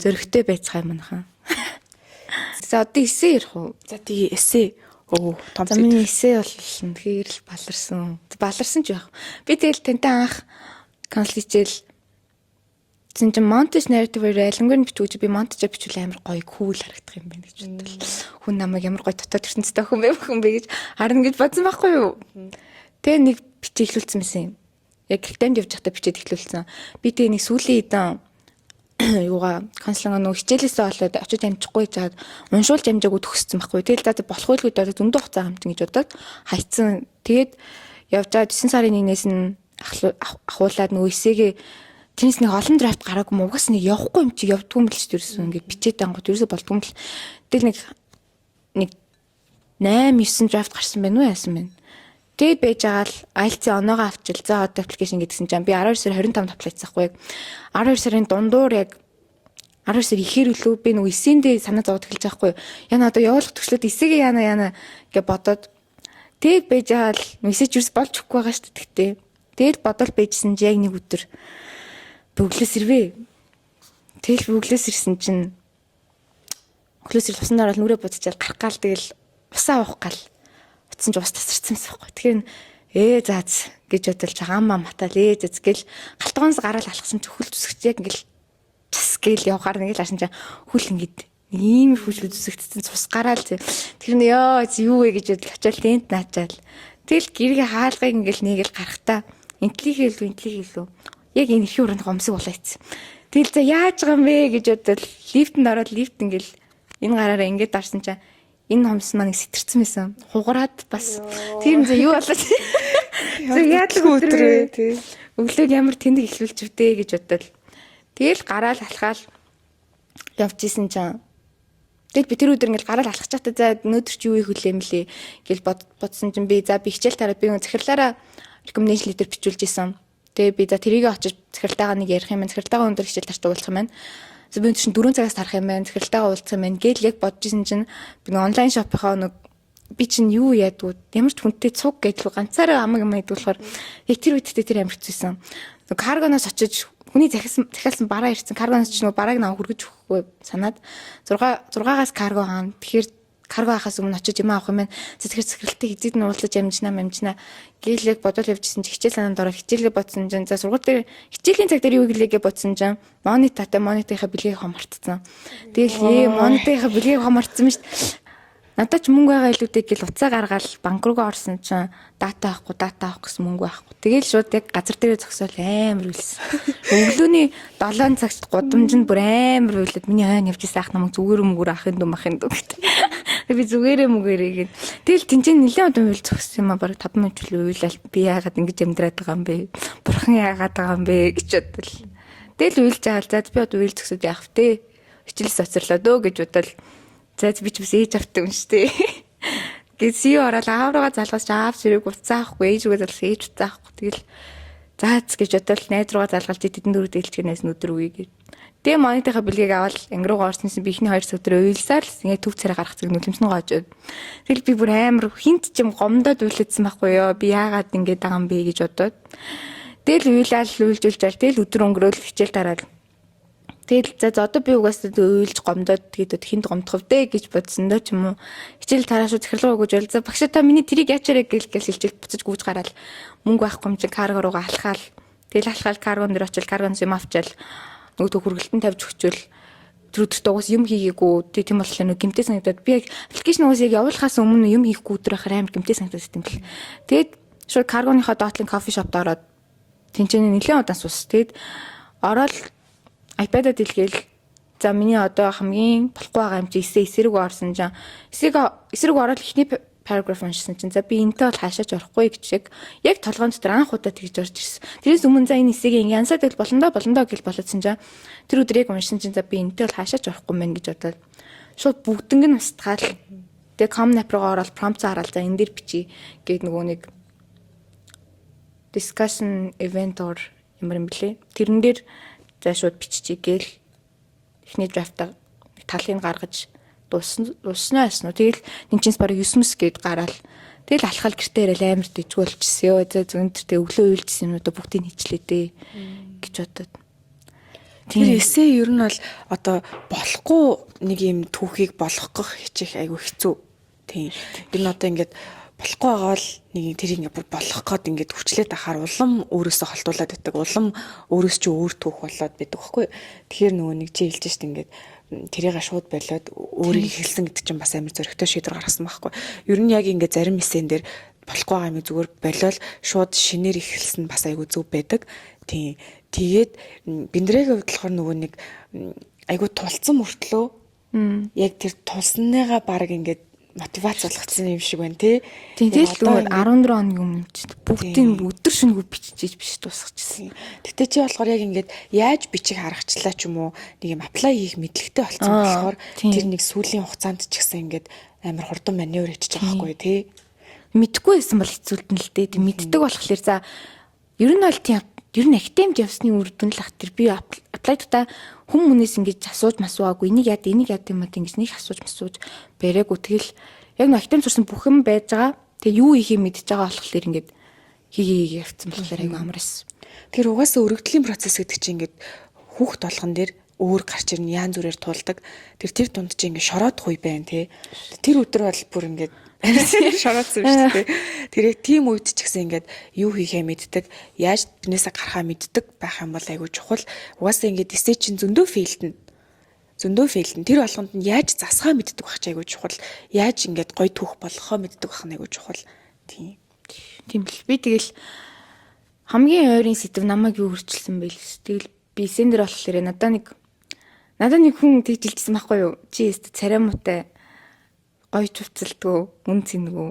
Зөрөгтэй байцгаа юм анаха. За одоо эсээ ярих уу? За тэгээ эсээ. Оо том зэт. Миний эсээ бол тэгэхээр л баларсан. Баларсан ч яах. Би тэгэл тантай анх канал хичээл зин ч монтаж narrative айлангаар бичүүж би монтажаар бичүүл амар гоё cool харагдах юм байна гэж бодлоо. Хүн намайг ямар гоё дотоод ертөнцтэй хүн бэ гэж харна гэж бодсон байхгүй юу? Тэгээ нэг бичиж эхлүүлсэн байсан юм. Яг гэртанд явж байхдаа бичээд эхлүүлсэн. Би тэгээ нэг сүүлийн хэдэн юугаа канцлангаа нөгөө хичээлээсээ болоод очиж амжихгүй жаад уншуулж амжаагүй төгссөн байхгүй. Тэгэл за болох байлгүй даа зөндөө хугацаа хамтан гэж бодоод хайцсан. Тэгээд явж байгаа 9 сарын 1-ээс нь ахуулаад нөгөө эсээгээ тэрнээс нэг олон драфт гараагүй муугас нэг явахгүй юм чи явдгүй юм л ч ерөөсөө ингээд бичээд ангууд ерөөсөө болдгүй юм л. Тэгэл нэг 8-9 драфт гарсан байна уу яасан байна. Тэгээд байж байгаа л IELTS-ийн оноогоо авчил. За одоо аппликейшн гэдгсэн чинь би 12 сарын 25-нд аплайцсахгүй. 12 сарын дундуур яг 12 сар ихээр үлээ би нөгөө эсэндээ санаа зовоод эхэлж байгаа хгүй. Яна одоо явуулах төчлөөд эсэгээ яана гэж бодоод тэгээд байж байгаа л мессеж юус болж өгөхгүй байгаа шүү дээ тэгтээ. Тэгээд бодол байжсэн чи яг нэг өдөр бөглөөс ирвэ. Тэгэл бөглөөс ирсэн чинь өглөөс ир тусан дараал нүрээ бодчихвал гарах гал тэгэл усаа уух гал утсан ч ус тасарсан юм байна. Тэгэхээр заац гэж бодолж хаамаа матаал зэц гэл галтгоноос гараал алхсан чи хөл зүсгэж яг ингээл час гэл явахаар нэг л арсан чи хөл ингээд ийм хөл зүсгэгдсэн цус гараал зэ. Тэр нь ёо юу вэ гэж бодол очиад тент наачаал. Тэгэл гэргээ хаалгыг ингээл нэгэл гарахтаа интлигэлүү яг энэ их өрөнд гомсог болооцсон. Тэгэл за яаж байгаа юм бэ гэж бодол лифтэнд ороод лифт ингээл энэ гараараа ингээд дарсан чи энэ хомс маань сэтэрсэн байсан. Хугараад бас тийм зэ юу болоо. Зөв яадаг өдрөө тий. Өглөөг ямар тэнэг эхлүүлж вдэ гэж бодол. Тэгэл гараал алхаал явж исэн чинь тэгэл би тэр өдөр ингээл гараал алхаж чатаа за өнөөдөр чи юу их хүлээмлээ гэл бодсон чинь би за би хичээл тараад би захирлаараа recommendation letter бичүүлж исэн. Тэгээ би за тэрийг очиж захиралтайгаа нэг ярих юм байна. Захиралтайгаа өндөр хичээл тарт уулзах юм байна. За би чинь 4 цагаас тарах юм байна. Захиралтайгаа уулзах юм байна. Гэл яг бодож исэн чинь би нэг онлайн шопынхаа нэг би чинь юу яадгүй ямар ч хүнтэй цуг гэдэл ганцаараа амаг юм яд болохоор яг тэр үедээ тэр амир хэцүүсэн. Нэг каргоноос очиж хүний захиалсан бараа ирсэн. Каргоноос ч нэг барааг наа хүргэж өгөхгүй санаад 6-аас карго хаана. Тэгэхээр карго хахаас өмнө очиж юм авах юм байна. Тэгэхээр захиралтай хизээд нь уулзаж амжинаа гээл яг бодол явжсэн чи хичээл санаанд ороод хичээлээ бодсон чинь за сургууль дээр хичээлийн цаг дээр юу гэлээгээ бодсон чинь монитынхаа билгийг хомартсан. Тэгэл монитынхаа билгийг хомартсан мэт надад ч мөнгө байгаа илүүтэй гэл уцаа гаргаал банк руугаа орсон чинь дата авах гэсэн мөнгө байхгүй. Тэгэл шууд яг газар дээрээ зогсоол амар үлсэн. Өглөөний 7 цагт гудамжинд бүр амар үлээд миний хойно явж ирсэн ах намайг зүгээр мөнгөөр ахын дүү гэдэг. Би зүгээрээ мүгээрээ гээд тэгэл тэнцэн нэлээд удаа уйл зогссон юм а бараг 5 минут л уйлал би яагаад ингэж амьдраад байгаа юм бэ? Бурхан яагаад байгаа юм бэ гэж бодвол. Тэгэл уйлж байгаа л за би одоо уйл зогсоод яах вэ? Хичээл соцрлоо дөө гэж бодвол за би ч бас ээж авдаг юм шүү дээ. Гэт CEO ороод аав руугаа залгаж аав зэрэг уцаа авахгүй ээж рүүгээ залгаж ээж уцаа авахгүй тэгэл заац гэж бодвол найз руугаа залгалж тэдэн дөрөв дэлчгэнээс нүдэр үе гээд тэгээ монитынхаа билгийг аваад анги руугаа орснээс би ихний 2 сар өдрөө уйлсаар л ингээ төв цараа гарах зэрэг нүлэмсэн гоожод. Тэгэл би бүр амар хинт ч юм гомдоод уйлдсан байхгүй ёо. Би яагаад ингэ байгаа юм бэ гэж бодоод. Тэгэл уйлал уйлжүүлж тэгэл өдөр өнгөрөөл хичээл дараад. Тэгэл за одоо би угаасаа уйлж гомдоод тэгээд хинт гомдох вэ гэж бодсон доо ч юм уу. Хичээл тараашуу захирлага өгөөж бол за багшаа та миний тэрийг яачаарэ гэл хэлжил буцаж гүйж гараал мөнгө байхгүй юм чинь карго руугаа алхаал. Тэгэл алхаал каргон дээр очил каргон юм авчаал нөгөө хөргөлтөнд тавьж өгчөөл тэр өдөртөө угаас юм хийгээгүй тийм болохоор нөгөө гимтэй санагдаад би яг аппликейшн угаас яг явуулахаас өмнө юм хийхгүй өдөр ахаар амар гимтэй санагдаад байсан юм бэл. Тэгээд шууд каргоныхоо доотлын кофе шопд ороод тэнцэнэ нэлээд удаан суус. Тэгээд ороод iPad-д илгээл за миний одоо хамгийн болохгүй байгаа юм чи эсрэг орсон жаа. Эсрэг ороод ихний параграф уншсан чинь за би энтэй бол хаашаач орохгүй гэж яг толгойн дотор анх удаа тэгж орж ирсэн. Тэрээс өмнө за энэ эсэгийг янсаад бол болондоо гэж болоодсэн жаа. Тэр өдөр яг уншсан чинь за би энтэй бол хаашаач орохгүй мэн гэж бодоод шууд бүгднийг нь устгаал. Тэгээ Comnap руу ороод prompt хараал за энэ дээр бичиж гээд нөгөө нэг discussion event or ямар юм блэ. Тэрэн дээр за шууд биччихье гээл эхний драфтаа талыг гаргаж дууснаа яснаа. Тэгэл нэмчинс бараг 9 мэс гээд гараал. Тэгэл алхаал гэртээ ирэл амар дэжгүй болчихсон ёо. За зүүн төртөө өглөө уйлжсэн юмудаа бүгдийг нийцлээ дээ гэж бодоод. Тэр эсээ ер нь бол одоо болохгүй нэг юм түүхийг болгох хичээх айгүй хэцүү. Тийм. Тэр нь одоо ингээд болохгүй байгаа бол нэг тэр ингээд бүр болох гээд ингээд хүчлээд ахаар улам өөрөөсөө холдуулаад байдаг. Улам өөрөөс чи өөр түүх болоод байдаг байхгүй. Тэгэхээр нөгөө нэг чи хэлж штт ингээд тэрийг шууд болоод өөрийг хэлсэн гэдэг чинь бас амар зөрөгтэй шийдвэр гаргасан байхгүй. Ер нь яг ингээд зарим эсэн дээр болохгүй байгаа юм зүгээр болол шууд шинээр ихэлсэн бас айгүй зөв байдаг. Тийм. Тэгээд биндрээгийн хувьд болохоор нөгөө нэг айгүй тулцсан мөртлөө яг тэр тулсныгаа баг ингээд мотивац болгоцсон юм шиг байна тий. Тэгээд л 14 хоногийн өмнө бүгдийг өдөр шөнөгүй бичиж биш дуусгачихсан. Гэтэ чи болохоор яг ингээд яаж бичих харгачлаа ч юм уу нэг юм аплай хийх мэдлэгтэй болсон болохоор тэр нэг сүүлийн хугацаанд ч гэсэн ингээд амар хурдан маневр хийчих байгаа байхгүй тий. Мэдхгүй байсан бол хэцүүлтэн л дээ. Мэддэг болохоор за ер нь бол тийм ер нь академид явсны үр дүн л ах тэр би аплайдаа хүмүүнээс ингэж асууж масууаагүй энийг яад юм аа ингэж нэг асууж бариагүй тэгэл яг нэг академид сурсан бүх юм байж байгаа. Тэгээ юу хийхээ мэдж байгаа болохоор ингэж хийгээ явцсан болохоор айгүй амар эс. Тэр угаасаа өргөдлийн процесс гэдэг чинь ингэж хүүхд толгон дээр өөр гарч ирнэ яан зүрээр тулдаг. Тэр дунд чинь ингэ шороод хуй байна тий. Тэр өдөр бол бүр ингэ шороодсон шүү дээ. Тэр яг тийм үед ч гэсэн ингээд юу хийхээ мэддэг, яаж тэрнээсээ гарахаа мэддэг байх юм бол айгүй чухал. Угаасаа ингээд эсэ чинь зөндөө фейлдэн. Тэр болгонд нь яаж засахаа мэддэг байх ч айгүй чухал. Яаж ингээд гой түүх болгохоо мэддэг байх нь айгүй чухал. Тийм л би тэгэл хамгийн ойрын сэдв намайг юу хурцлсан бэ л. Тэгэл би эсэн дээр болохоор надад нэг хүн тэгж хэлсэн байхгүй юу? Чи өстө царай муутай гой чувцалдгүй үн цэнгүү.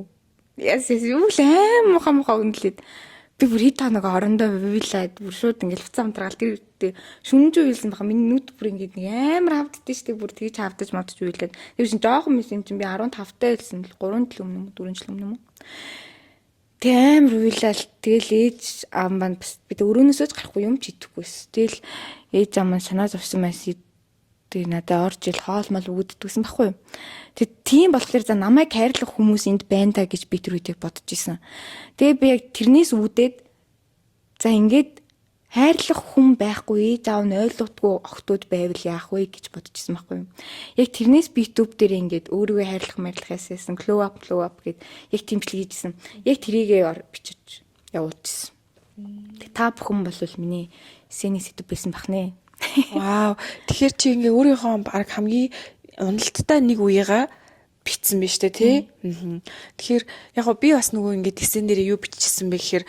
Яс юу л муха үнэлээд би бүр хит ханаг орондоо вивлаад бүр шууд ингээл хуцаа хамтраал тэр шүнжүү үйлсэн баха миний нүд бүр ингээд нэг амар хавддээ штеп бүр тэгж хавдаж модж үйлээд тэр чинь жоохон мэс юм чинь би 15 таа хэлсэн л 3 жил өмнө 4 жил өмнө юм. Тэг амар вивлаад тэгэл ээж амбанд бас би өрөөнөөсөө ч гарахгүй юм ч идэхгүйс. Тэгэл ээж аман санаа зовсон байсан. Тэгээ надад орж ил хоолмол үүддэгсэн байхгүй юу. Тэг тийм болохоор за намайг хайрлах хүмүүс энд байна та гэж би тэр үедээ бодож исэн. Тэгээ би яг тэрнээс үүдээд за ингээд хайрлах хүн байхгүй ээж аав нь ойлгодгүй охтууд байвал яах вэ гэж бодож исэн байхгүй юу. Яг тэрнээс би YouTube дээр ингээд өөрийгөө хайрлах мэрлэхээссэн glow up гэд яг тэмчлэг хийжсэн. Яг тэрийгээ бичиж явуулчихсан. Тэг та бүхэн бол миний сэний сэдв байсан бахнэ. Вау. Тэгэхээр чи ингээ өөрийнхөө баг хамгийн уналттай нэг үеига бичсэн биз дээ тий. Тэгэхээр яг би бас нөгөө ингээ тэсэн дээр юу биччихсэн бэ гэхээр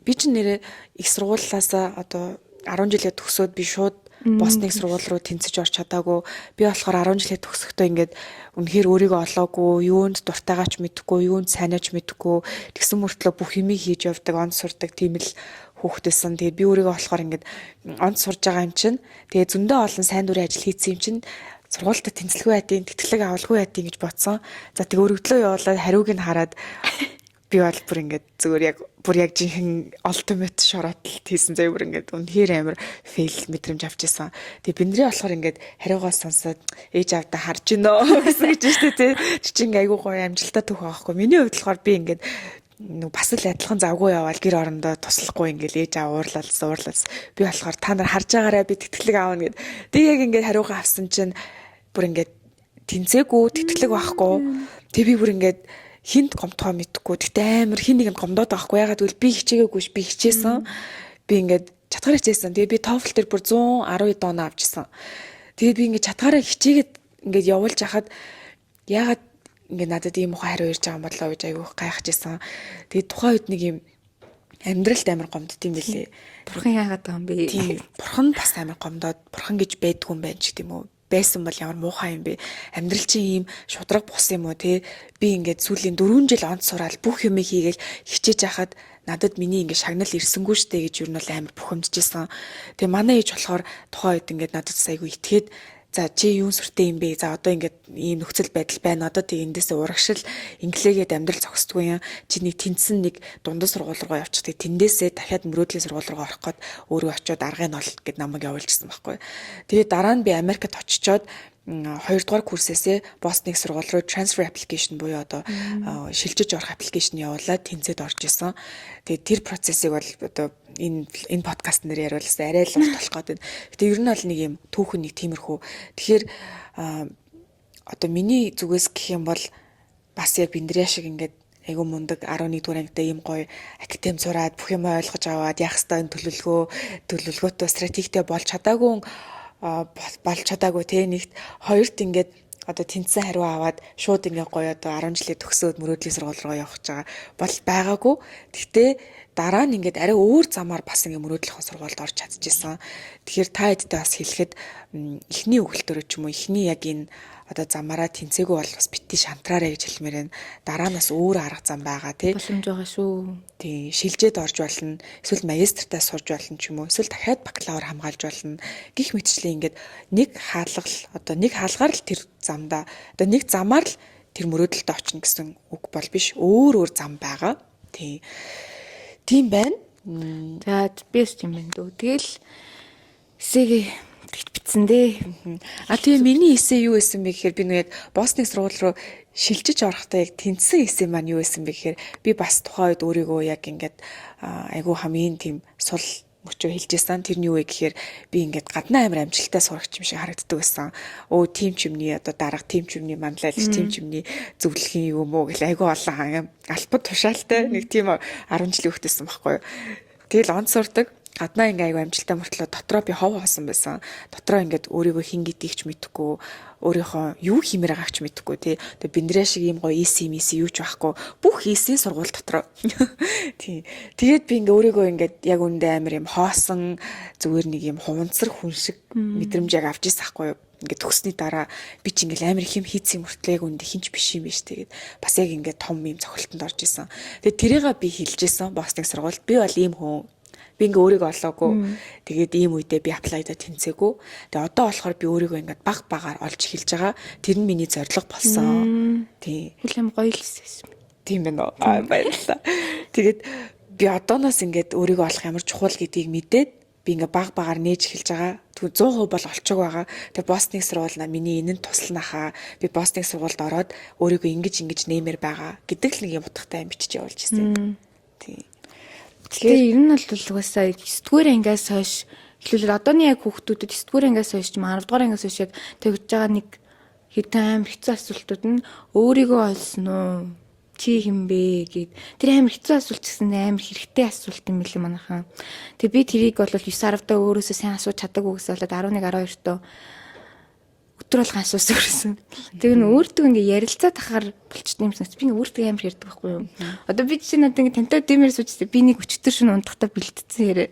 би ч нэрээ их сургуулиасаа одоо 10 жилээ төгсөөд би шууд босны сургууль руу тэнцэж орч чадаагүй. Би болохоор 10 жилээ төгсөхдөө ингээд үнэхээр өөрийгөө олоогүй, юунд дуртайгаа ч мэдэхгүй, юунд сайнаа ч мэдэхгүй, тэгсэн мөртлөө бүх юмыг хийж явдаг, онд сурдаг тийм л хүүхдээсэн. Тэгээд би өөрийгөө болохоор ингээд онд сурж байгаа юм чинь. Тэгээд зөндөө олон сайн дурын ажил хийсэн юм чинь сургуультай тэнцэлгүй байдیں, тэтгэлэг авалгүй байдیں гэж бодсон. За тэг өргөдлөө явуулаад хариуг нь хараад би бол бүр ингээд зүгээр яг жинхэнэ ultimate шороотл хийсэн заяа бүр ингээд үнэхээр амар фейл мэдрэмж авчихсан. Тэгээ биндрээ болохоор ингээд хариугаа сонсоод ээж авда харж гинөө гэсэн гэж штэ тий. Чичинг айгуу гоё амжилттай түүх авахгүй. Миний хувьд болохоор би ингээд бас л адилхан завгүй яваал гэр орондоо туслахгүй ингээл ээж аваа уурлалс би болохоор та нар харж байгаарай би тэтгэлэг аавна гэд. Тэг яг ингээд хариугаа авсан чинь бүр ингээд тэнцээгүй тэтгэлэг байхгүй. Тэг би бүр ингээд хинт гомтгоо мэдхгүй. Тэгтээ амар хин нэгэнд гомдоод байхгүй. Ягаад гэвэл би хичээгүйш би хичээсэн. Би ингээд чатгаар хичээсэн. Тэгээ би TOEFL дээр бүр 112 доноо авчихсан. Тэгээд би ингээд чатгаараа хичээгээд ингээд явуулж хахад ягаад ингээд надад ийм ухаан хариу ирж байгаа юм бодлоо гэж айгүй гайхажсэн. Тэгээд тухайн үед нэг юм амьдралд амар гомдд юм лээ. Бурхан яагаад байгаа юм бэ? Тийм. Бурхан бас амар гомдоод бурхан гэж байдгүй юм байна ч гэдэм үү. Байсан бол ямар муухай юм бэ? Амьдрал чинь ийм шудраг бус юм уу те? Би ингээд сүүлийн 4 жил онц сураал бүх юмыг хийгээл хичээж хахад надад миний ингээд шагнал ирсэнгүй штэ гэж юу нь бол амар бухимдчихсан. Тэгээ манай ээж болохоор тухайн үед ингээд надад айгүй итгээд за чи юун сүртэй юм бэ? За одоо ингээд ийм нөхцөл байдал байна. Одоо тэг эндээс урагшил инглигээд амьдрал зогсдгүй юм. Чи нэг тэнцэн нэг дундад сургууль руу явчих. Тэг тэндээсээ дахиад мөрөөдлийн сургууль руу орох гээд өөрөө очиод аргыг нь ол гэд намайг явуулчихсан байхгүй. Тэгээ дараа нь би Америкт очичоод 2 дугаар курсээсээ Бостоныг сургууль руу transfer application буюу одоо шилжиж орох аппликейшн явуулаад тэнцээд орж исэн. Тэгээ тэр процессыг бол одоо энэ подкаст нэр яриулсан арай л урт болох гэдэг. Гэтэ ер нь бол нэг юм түүхэн нэг тиймэрхүү. Тэгэхээр одоо миний зүгээс гэх юм бол бас яг Биндрия шиг ингээд айгу мундаг 11 дугаар ангитай ийм гоё академи сураад бүх юм ойлгож аваад яах ёстой төлөвлөгөөтэй стратегтэй болж чадаагүй те нэгт хоёрт ингээд одоо тэнцсэн хариу аваад шууд ингээ гоё одоо 10 жилээ төгсөөд мөрөөдлийн сургууль руу явах гэж байгаа бол байгаагүй. Гэхдээ дараа нь ингээд арай өөр замаар бас ингээ мөрөөдлийнхөө сургуульд орж чадчихсан. Тэгэхээр та хэдтэй бас хэлэхэд эхний өгүүлбэрөө ч юм уу эхний яг энэ одоо замаараа тэнцээгүй бол бас битгий шантраарэ гэж хэлмээр байна. Дараа нь бас өөр арга зам байгаа тий. Боломж байгаа шүү. Тий, шилжээд орж болно. Эсвэл магистртаа сурж болно ч юм уу. Эсвэл дахиад бакалавр хамгаалж болно. Гэх мэтчлэн ингээд нэг хаалгаар л тэр замдаа одоо нэг замаар л тэр мөрөөдөлтөд очно гэсэн үг бол биш. Өөр зам байгаа. Тий. Тийм байна. За бис юм байна дөө. Тэгэл эсэгээ тэгт битсэн дээ. Тэгээ миний эсэ юу байсан бэ гэхээр би нэг Бостоныг сургууль руу шилжиж орохдоо яг тэнцсэн эсэ маань юу байсан бэ гэхээр би бас тухайн үед өөрийгөө яг ингээд айгүй хамгийн тийм сул мөчөө хэлжсэн. Тэр нь юу вэ гэхээр би ингээд гаднаа амир амжилттай сурагч юм шиг харагддаг байсан. Тим чимний одоо дарга тим чимний манлайлч тим чимний зөвлөхийн юм уу гэл айгүй олон албад тушаалтай нэг тийм 10 жилийн хүүхдээсэн байхгүй юу. Тэгэл онц сурдаг. Гаднаа ингээ аягүй амжилттай мөртлөө дотроо би хов хоосон байсан. Дотроо ингээд өөрийгөө хин гэдгийг ч мэдэхгүй, өөрийнхөө юу хиймээр байгааг ч мэдэхгүй тий. Тэгээ Биндрия шиг ийм гоё EC юу ч байхгүй. Бүх EC сургууль дотроо. Тий. Тэгээд би ингээ өөрийгөө ингээд яг үндэ амир юм хоосон зүгээр нэг юм хуванцар хүн шиг мэдрэмж яг авч ирсэн байхгүй юу. Ингээд төгссний дараа би ч ингээл амир хэм хийцэн мөртлөө яг үндэ хинч биш юм биш тэгээд бас яг ингээд том юм цохилтонд орж исэн. Тэгээд тэрийгээ би хэлжсэн Бостоныг сургуульд би бол ийм хүн би ингээ өөрийгөө олоогүй. Тэгээд ийм үедээ би аплайдаа тэнцээгүй. Тэгээ одоо болохоор би өөрийгөө ингээд багаар олж эхэлж байгаа. Тэр нь миний зорилго болсон. Тий. Хүлэм гоё л хэлсэн. Тийм байна уу? Баярлалаа. Тэгээд би одооноос ингээд өөрийгөө олох ямар чухал гэдгийг мэдээд би ингээ багаар нээж эхэлж байгаа. Тэгвэл 100% бол олчог байгаа. Тэгээ Бостоныг сургуулна миний энэ нь туслана хаа. Би Бостоныг сургуульд ороод өөрийгөө ингэж нэмэр байгаа гэдэг л нэг юм утгатай юм бичиж явуулж ирсэн. Тий. Тэгээ ер нь бол угаасаа 9-р ангиас хойш хэлбэл одооний яг хүүхдүүдэд 9-р ангиас хойш ч 10-р ангиас хойш яг тэгж байгаа нэг хэдэн аим хэцүү асуултууд нь өөрийгөө олсон уу? Чи хэм бэ гэд тэр аим хэцүү асуулт гэсэн аим хэрэгтэй асуулт юм билээ манайхан. Тэгээ би тэрийг бол 9-10 даа өөрөөсөө сайн асууж чадаагүй гэсэн болоод 11 12 доо өдөр болгон асуусан гэсэн. Тэгээ нь өөртөө ингээ ярилцаад ахаар болчтой юм санагч. Би өөртөө амар ярьдаг байхгүй юу. Одоо би жишээ нь одоо ингээ тантай дэмэр суучихсан. Би нэг өчтөр шөнө ундахтаа бэлдсэн яриа.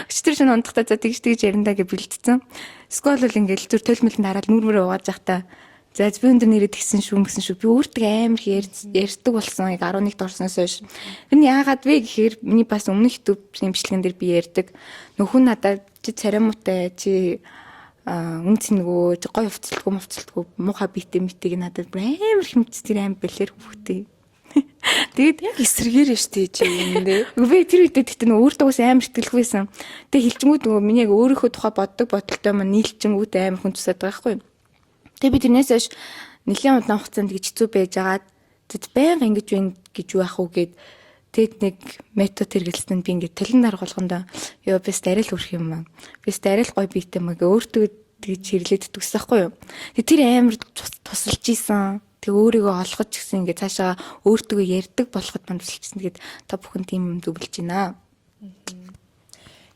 Өчтөр шөнө ундахтаа за тэгж яриндаа гэж бэлдсэн. Скол бол ингээл зүр толмолтонд хараад нүрмөр угааж захтаа. За би өндөр нэрээ тэгсэн шүү. Би өөртөө амар ярьдаг болсон. Яг 11-д орсноос хойш. Тэр нь яагаад вэ гэхээр миний бас өмнөх YouTube имчилгэн дээр би ярьдаг. Нөхөн надад чи царамуутай чи үнц нөгөө гоё хувцалтгүй муухай битээ митийг надад амар хэмжиж тэр аим бэлэр хүүхдээ. Тэгээд яг эсрэгээр штэ чи юм дээ. Үгүй тэр үедээ тэгтээ нөгөө өөртөө амар ихтгэлгүйсэн. Тэгээд хилчмүүд нөгөө миний яг өөрийнхөө тухай боддог бодолтой маань нийлчингүүд амар хүн тусаад байгаа байхгүй. Тэгээд би тэрнээс хойш нэлийн удаан хугацаанд гэж хэцүү байж агаад тэгэд байнга ингэж гэж юу ах уу гэд тэгэд нэг метод хэрэгэлсэн би ингээд талент арга болгондоо ёо бис дарил хүрх юм аа. Бис дарил гой биетэй мага өөртөө тэгж хэрлээд төгссөн байхгүй юу. Тэр амар тусалж исэн. Тэг өөрийгөө олгож гисэн ингээд цаашаа өөртөө ярьдаг болоход манд тусалжсэн. Тэгээд та бүхэн тийм юм зөвлөж байна.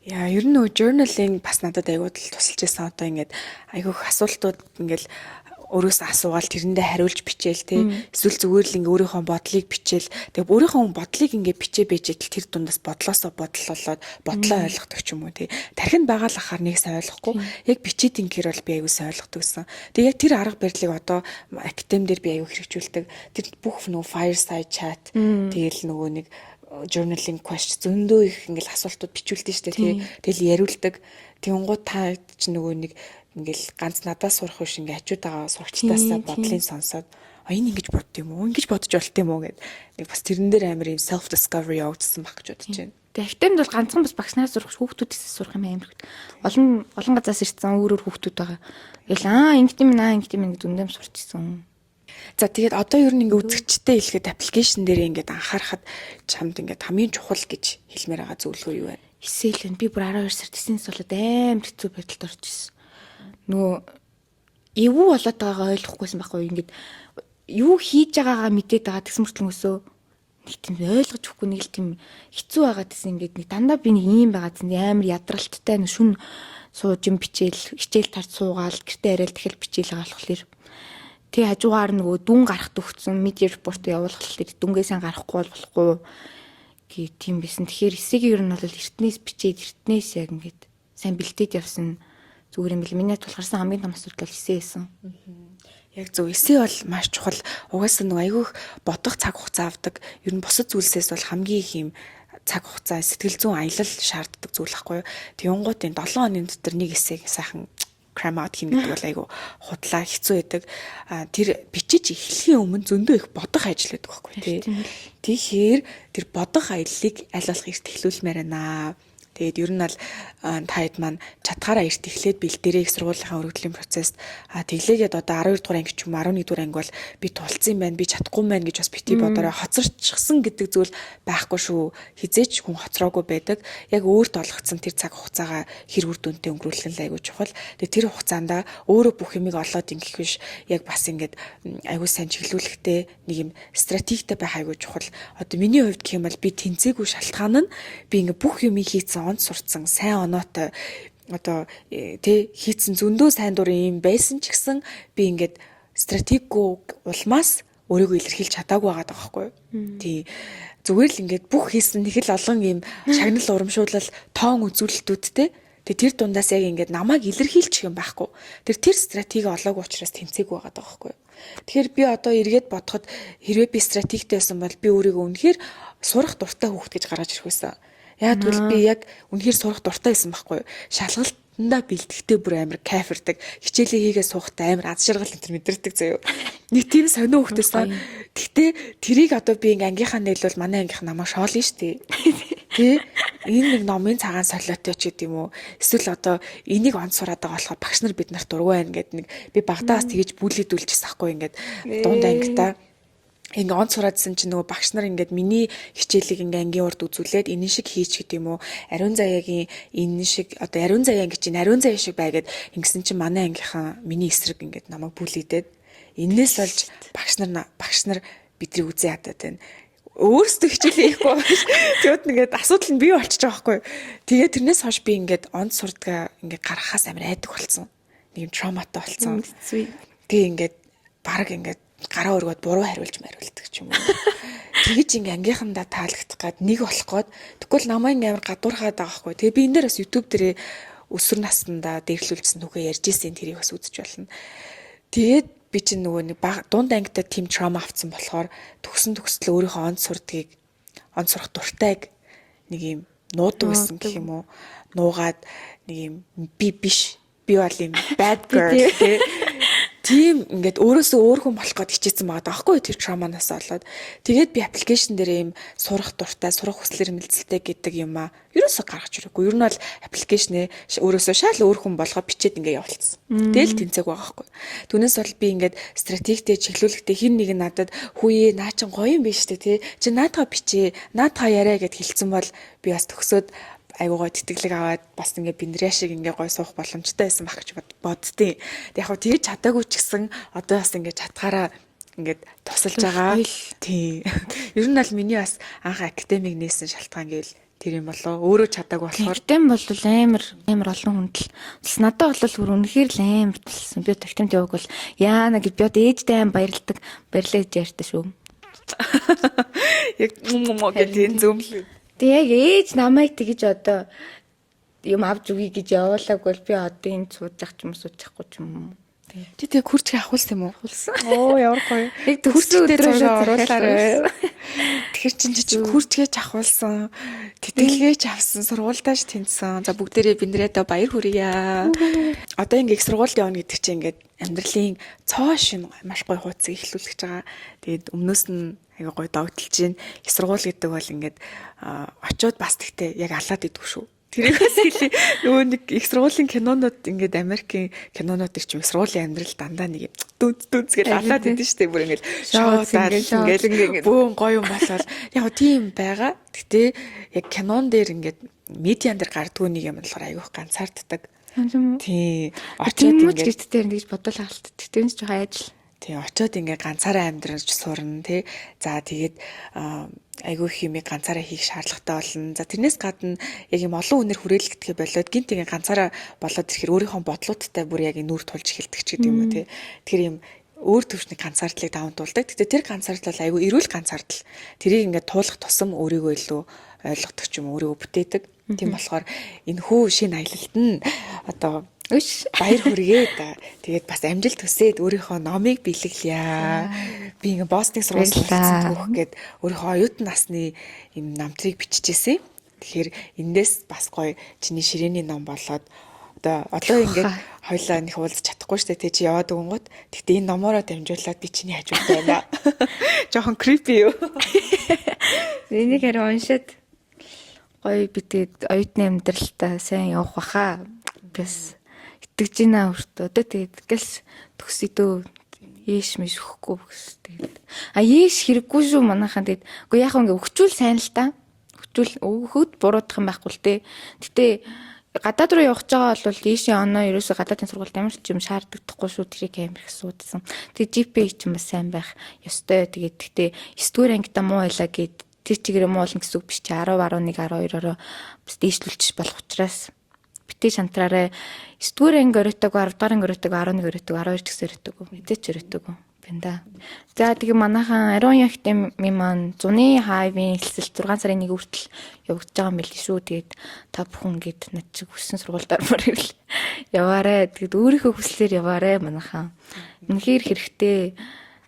Яа, ер нь нөгөө journaling бас надад аягүй тусалж байсан. Одоо ингээд айгүйх асуултууд ингээд өөрөөсөө асуугаал тэрэндээ хариулж бичээл те. Эсвэл зүгээр л ингээ өөрийнхөө бодлыг бичээл. Тэгээ өөрийнхөө бодлыг ингээ бичээ байж идэл тэр дундаас бодлоосоо бодол болоод бодлоо ойлгодог ч юм уу те. Тархинд байгаа л ахаар нэг сайн ойлгохгүй. Яг бичээд ингээр бол би аягүй сайн ойлгодог гэсэн. Тэгээ яг тэр арга барилыг одоо академи дээр би аягүй хэрэгжүүлдэг. Тэр бүх нөгөө fireside chat тэгээл нөгөө нэг journaling question зөндөө их ингээл асуултууд бичүүлдэг шүү дээ тий. Тэгэл яриулдаг. Тэнгууд та ч нөгөө нэг ингээл ганц надаас сурах биш ингээ хажуудаага сурагчтаасаа бодлын сонсоод энэ ингэж бодд юм уу? Ингэж бодож болт юм уу гэд нэг бас тэрэн дээр амар юм self discovery явагдсан баг гэж бодож байна. Тэгээ академид бол ганцхан бас багш нар сурах хүүхдүүдээс сурах юм амар. Олон газаас ирсэн өөр хүүхдүүд байгаа. Тэгэл ингэт юм ингэт юм ингэ дүндэм сурчсан. За тэгээд одоо ер нь ингээ үзэгчтэй хэлэхэд аппликейшн дээр ингээд анхаарахад чамд ингээд хамгийн чухал гэж хэлмээр байгаа зөвлөгөө юу вэ? Эсэл нь би бүр 12 сард тэснээс болоод амар хэцүү байдалд орж ирсэн. Нөгөө эвгүй болоод байгаагаа ойлгохгүйсэн байхгүй ингээд юу хийж байгаагаа мэдээд байгаа тэгс мөртлөн өсөө нэг тийм ойлгож өгөхгүй нэг л тийм хэцүү байгаа гэсэн ингээд нэг дандаа би нэг юм байгаа гэсэн амар ядралттай нэг шүн сууж юм бичээл хичээл тарж суугаал гэртээ арай л тэгэл бичээл байгаа болохоор тэг хажуугаар нөгөө дүн гарахт өгсөн медиа репорт явуулах л дүнгээ сайн гарахгүй болохгүй гэх тийм байсан. Тэгэхээр эсэгийг ер нь бол эртнээс бичээд эртнээс яг ингээд сайн бэлтээд явсан зүгээр юм бэл. Миний тулгарсан хамгийн том асуудал бол эсэ байсан. Яг зөв эсэ бол маш чухал. Угаасаа нэг айгүйх бодох цаг хугацаа авдаг. Ер нь бусад зүйлсээс бол хамгийн их юм цаг хугацаа сэтгэл зүйн аялал шаарддаг зүйл байхгүй юу. Тэнгуутын 7 хоногийн дотор нэг эсэг сайхан cram out хийх гэдэг бол айгу худлаа хэцүү байдаг. Тэр бичиж эхлэхийн өмнө зөндөө их бодох ажил байдаг байхгүй тий. Тэгэхээр тэр бодох аяллыг аль болох эрт эхлүүлмээр байна. Тэгээд ер нь бол таад маань чатгаараа эрт эхлээд бэлдээрээ их сургуулийнхаа өргөдлийн процесс тэглээгээд одоо 12 дугаар анги ч юм 11 дугаар анги бол би тулцсан байна, би чадахгүй байна гэж бас бити бодорой хоцорчихсан гэдэг зүйл байхгүй шүү. Хизээч хүн хоцроогүй байдаг. Яг өөрт олгогдсон тэр цаг хугацаагаа хэр үр дүнтэй өнгөрүүлэх нь айгүй чухал. Тэгээд тэр хугацаанд өөрөө бүх юмыг олоод ингэх биш. Яг бас ингээд айгүй сайн чиглүүлэхтэй нэг юм стратегтэй байх айгүй чухал. Одоо миний хувьд гэх юм бол би тэнцээгүй шалтгаан нь би ингээд бүх юмыг хийцэн онц сурцсан сайн оноотой одоо тий хийцэн зөндөө сайн дурын юм байсан ч гэсэн би ингээд стратеггүй улмаас өөрийгөө илэрхийлж чадаагүй байгаа байхгүй юу. Тий зүгээр л ингээд бүх хийсэн нэг л олон юм шагнал урамшуулал тоон үзүүлэлтүүдтэй тэр дундаас яг ингээд намайг илэрхийлчих юм байхгүй. Тэр стратеги олоогүй учраас тэнцээгүй байгаа байхгүй юу. Тэгэхээр би одоо эргээд бодоход хэрвээ би стратегтэй байсан бол би өөрийгөө үнэхээр сурах дуртай хүүхэд гэж гаргаж ирэх байсан. Яг тэгвэл би яг үнэхээр сурах дуртай байсан байхгүй юу. Шалгалтандаа бэлтгэхдээ бүр амар кайфердаг. Хичээлээ хийгээ суухтай амар аз жаргал энэ мэдэрдэг заяо. Нэг тийм сонио хөхтэйсэн. Гэхдээ тэрийг одоо би ангийнхаа нийлвэл манай ангийнх намайг шоолно штэ. Тэ энэ нэг номын цагаан солиотой ч гэдэм үү. Эсвэл одоо энийг онц сураад байгаа болохоор багш нар бид нарт дургүй байна гэд нэг би багтаас тэгэж бүлэдүүлчихсэн байхгүй ингээд дунд ангитаа ингээ онц сураадсэн чинь нөгөө багш нар ингээд миний хичээлийг ингээ ангийн урд үзүүлээд энэ шиг хийч гэдэг юм уу ариун заяагийн энэ шиг одоо ариун заяа гэж чинь ариун заяа шиг байгаад ингэсэн чинь манай ангийнхан миний эсрэг ингээд намайг бүлийдээд энээс болж багш нар бидний үзээ хадаад байна. Өөрсдөө хичээлээ хийхгүй байж тэгвэл ингээд асуудал нь бий болчихж байгаа байхгүй. Тэгээд тэрнээс хойш би ингээд онц сурдгаа ингээд гарахаас амар айдаг болсон. Нэг юм травматай болсон. Тэгээ ингээд баг ингээд гараа өргөд буруу хариулж мариулдаг ч юм уу. Тэгэж ингээ ангийнхандаа таалагдах гад нэг болох гээд тэгвэл намайг амар гадуурхаад байгаа хгүй. Тэгээ би энэ дээр бас YouTube дээрээ өсвөр наснда дэрлүүлсэн түүхээ ярьж ирсэн тэрийг бас үзэж болно. Тэгээд би чинь нөгөө нэг дунд ангитай team trauma авсан болохоор төгсөл өөрийнхөө онц сурах дуртайг нэг юм нуудаг байсан гэх юм уу. Нуугаад нэг юм би биш. Би бол юм bad girl тийм ингээд өөрөөсөө өөр хүн болох гээд хичээсэн байгаа даахгүй тэр травманаас болоод тэгээд би аппликейшн дээр ийм сурах дуртай, сурах хүслэр мэлцэлтэй гэдэг юм аа ерөөсөө гаргаж ирээгүй. Ер нь бол аппликейшнээ өөрөөсөө шал өөр хүн болгоо бичээд ингээд явуулсан. Тэгэл тэнцэг байгаа хгүй. Түүнээс бол би ингээд стратегтэй чиглүүлэхдээ хин нэг нь надад хүүе наа чин гоё юм биш үү те. Чи наатаа бичээ, наатаа яриа гэд хэлсэн бол би бас төгсөөд айгуугаа тэтгэлэг аваад бас ингээ биндря шиг ингээ гой суух боломжтой байсан баг гэж боддtiin. Тэг яг хөө тэгж чадаагүй ч гэсэн одоо бас ингээ чадхаараа ингээд тусалж байгаа. Тий. Ер нь бол миний бас анх академик нээсэн шалтгаан гээл тэр юм болоо өөрөө чадаагүй болохоор Тэгтэн бол амар олон хүндэл. Бас надад бол бүр үнэхээр л амар тулсан. Би төвтөнд яваг бол яана гэж би одоо ээжтэй аим баярлдаг. Баярлаа гэж ярьдаг шүү. яг гэдэг энэ зөвлөл. Тэг яг ээж намайг тэгж одоо юм авч өгье гэж явуулаагүй бол би одоо энд суучих ч юм суучихгүй ч юм. Чи тэг хүрчгээ ахуулсан юм уу? Ахуулсан. Оо ямар гоё. Яг төгсөө өдрөө оруулаарай. Тэгэхээр чи хүрчгээ ахуулсан, тэтгэлгээ ч авсан, сургуультаач тэнцсэн. За бүгдээрээ биндрээдээ баяр хүргье. Одоо ингээ их сургуульд явна гэдэг чинь ингээд амьдралын цоо шин маш гоё хуудсыг эхлүүлж байгаа. Тэгээд өмнөөс нь айгаа гоё догтлж гин. Их сургууль гэдэг бол ингээд очиод бас тэгтээ яг алаад идэх шүү. Тэрээс хэлээ нөгөө нэг их сургуулийн кинонууд ингээд Америкийн кинонууд их ч их сургуулийн амьдрал дандаа нэг дүнц гэж алаад идэв штэ бүр ингээд шоудаад ингээд бөөн гоё юм болол яг тийм байгаа. Гэтэ яг кинон дээр ингээд медиан дээр гардгүй нэг юм болохоор айгүйх ганцаарддаг. Тий. Очоод ингээд гэртээр ингэж бодол хаалт. Тэгтэн ч жоохон ажил. Тий, очоод ингээ ганцаараа амьдраж сурна тий. За тэгээд айгүй химиг ганцаараа хийх шаардлагатай болно. За тэрнээс гадна яг юм олон хүнээр хүрээлэгдэхэ болоод гинт ингээ ганцаараа болоод ирэхээр өөрийнхөө бодлуудтай бүр яг нүүр тулж эхэлдэг ч гэдэг юм уу тий. Тэгэхээр юм өөр төвчний ганцаардлыг даван туулдаг. Гэтэ тэр ганцаардал айгүй эрүүл ганцаардал. Тэрийг ингээ туулах тусам өөрийгөө илүү ойлгодог ч юм өөрийгөө бүтээдэг. Тийм болохоор энэ хүү шинэ аялалд нь одоо баяр хүргээ та. Тэгээд бас амжилт хүсээд өөрийнхөө номыг бэлэглэе. Би ингээ Бостоныг сургууль сурсан түүх гээд өөрийнхөө оюутан насны юм намтрыг биччихсэн. Тэгэхээр эндээс бас гоё чиний ширээний ном болоод одоо ингээд хоёлаа нэг уулзах чадахгүй штэ тий чи яваад өгөнгөт. Гэтэ энэ номоороо дамжуулаад би чиний хажууд байна. Жохон creepy юу. Энийг харин уншаад гоё би тэгээд оюутны амьдралтаа сайн явах баха. Бас итгэж байна өөртөө. Одоо тэгээд гэлс төгсөдөө ээш мэш өгөхгүй гэс тэгээд. Ээш хэрэггүй шүү манайхан тэгээд. Уу яг ингээ өгчүүл сайн л та. Өгчүүл өгөхөд буруудах юм байхгүй л те. Гэтэ гадаад руу явах гэж байгаа бол ээшийн оноо ерөөсө гадаадын сургуульд ямар ч юм шаарддаггүй шүү. Тэрийг амар их суудсан. Тэгээд GPA ч юм сайн байх ёстой. Тэгээд гэтээ 9 дугаар ангида муу байлаа гэд тэр чигээр муу болно гэсэн үг биш чи 10 11 12-ороо бас дээшлүүлчих болох учраас битээ шантраараа 9 дугаар анги оройтойг 10 дугаар анги оройтойг 11 оройтойг 12 ч гэсэн оройтойг мэдээч оройтойг бэнда. За тэгээ манайхан Ариун Ягтын маань зуны хайвын хэлсэл 6 сарын 1 хүртэл явагдаж байгаа юм билий шүү. Тэгээд та бүхэн гээд над чиг хүссэн сургуульдаар мөр ивэл яваарэ. Тэгээд өөрийнхөө хүслээр яваарэ манайхан. Үнэхээр хэрэгтэй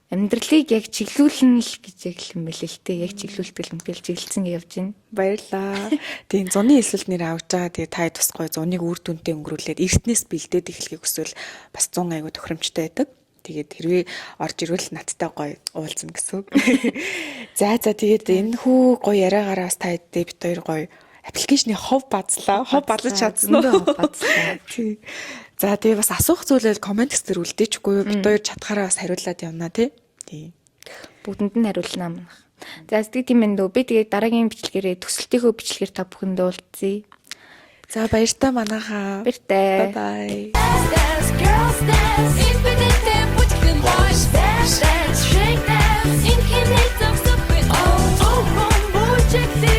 амьдралыг яг чиглүүлнэ л гэж яг юм байл л те. Яг чиглүүлдэг юм бэл чиглэлцэн явж байна. Баярлаа. Тийм зуны хэлсэлт нэр авч байгаа. Тэгээ та тусгай зуныг үр дүнтэй өнгөрүүлээд эртнээс бэлдээд эхлэхийг хүсвэл бас 100 аягүй тохиромжтой байдаг. Тэгээд хэрвээ орж ирвэл надтай гоё уулзна гэсэн үг. За тэгээд энэ хүү гоё яриагаараас та хэдээ бит хоёр гоё аппликейшны хов базлаа. Хов бадлаж чадсан уу? Тий. За тэгээ бас асуух зүйлэл комент дээр үлдээчихгүй юу? Бит хоёр чадхаараа бас хариулаад явна тий. Бүгдэнд нь хариулнаа манайх. За тийм ээ дөө. Би тэгээд дараагийн бичлэгээрээ төсөлтийнхөө бичлэгээр та бүхэндээ уулзъя. За баяртай манайхаа. Баяртай. Bye bye. Dance, girls dance, infinite tempo, boys dance, shake dance, infinite of stuff with all, oh, boom, check this.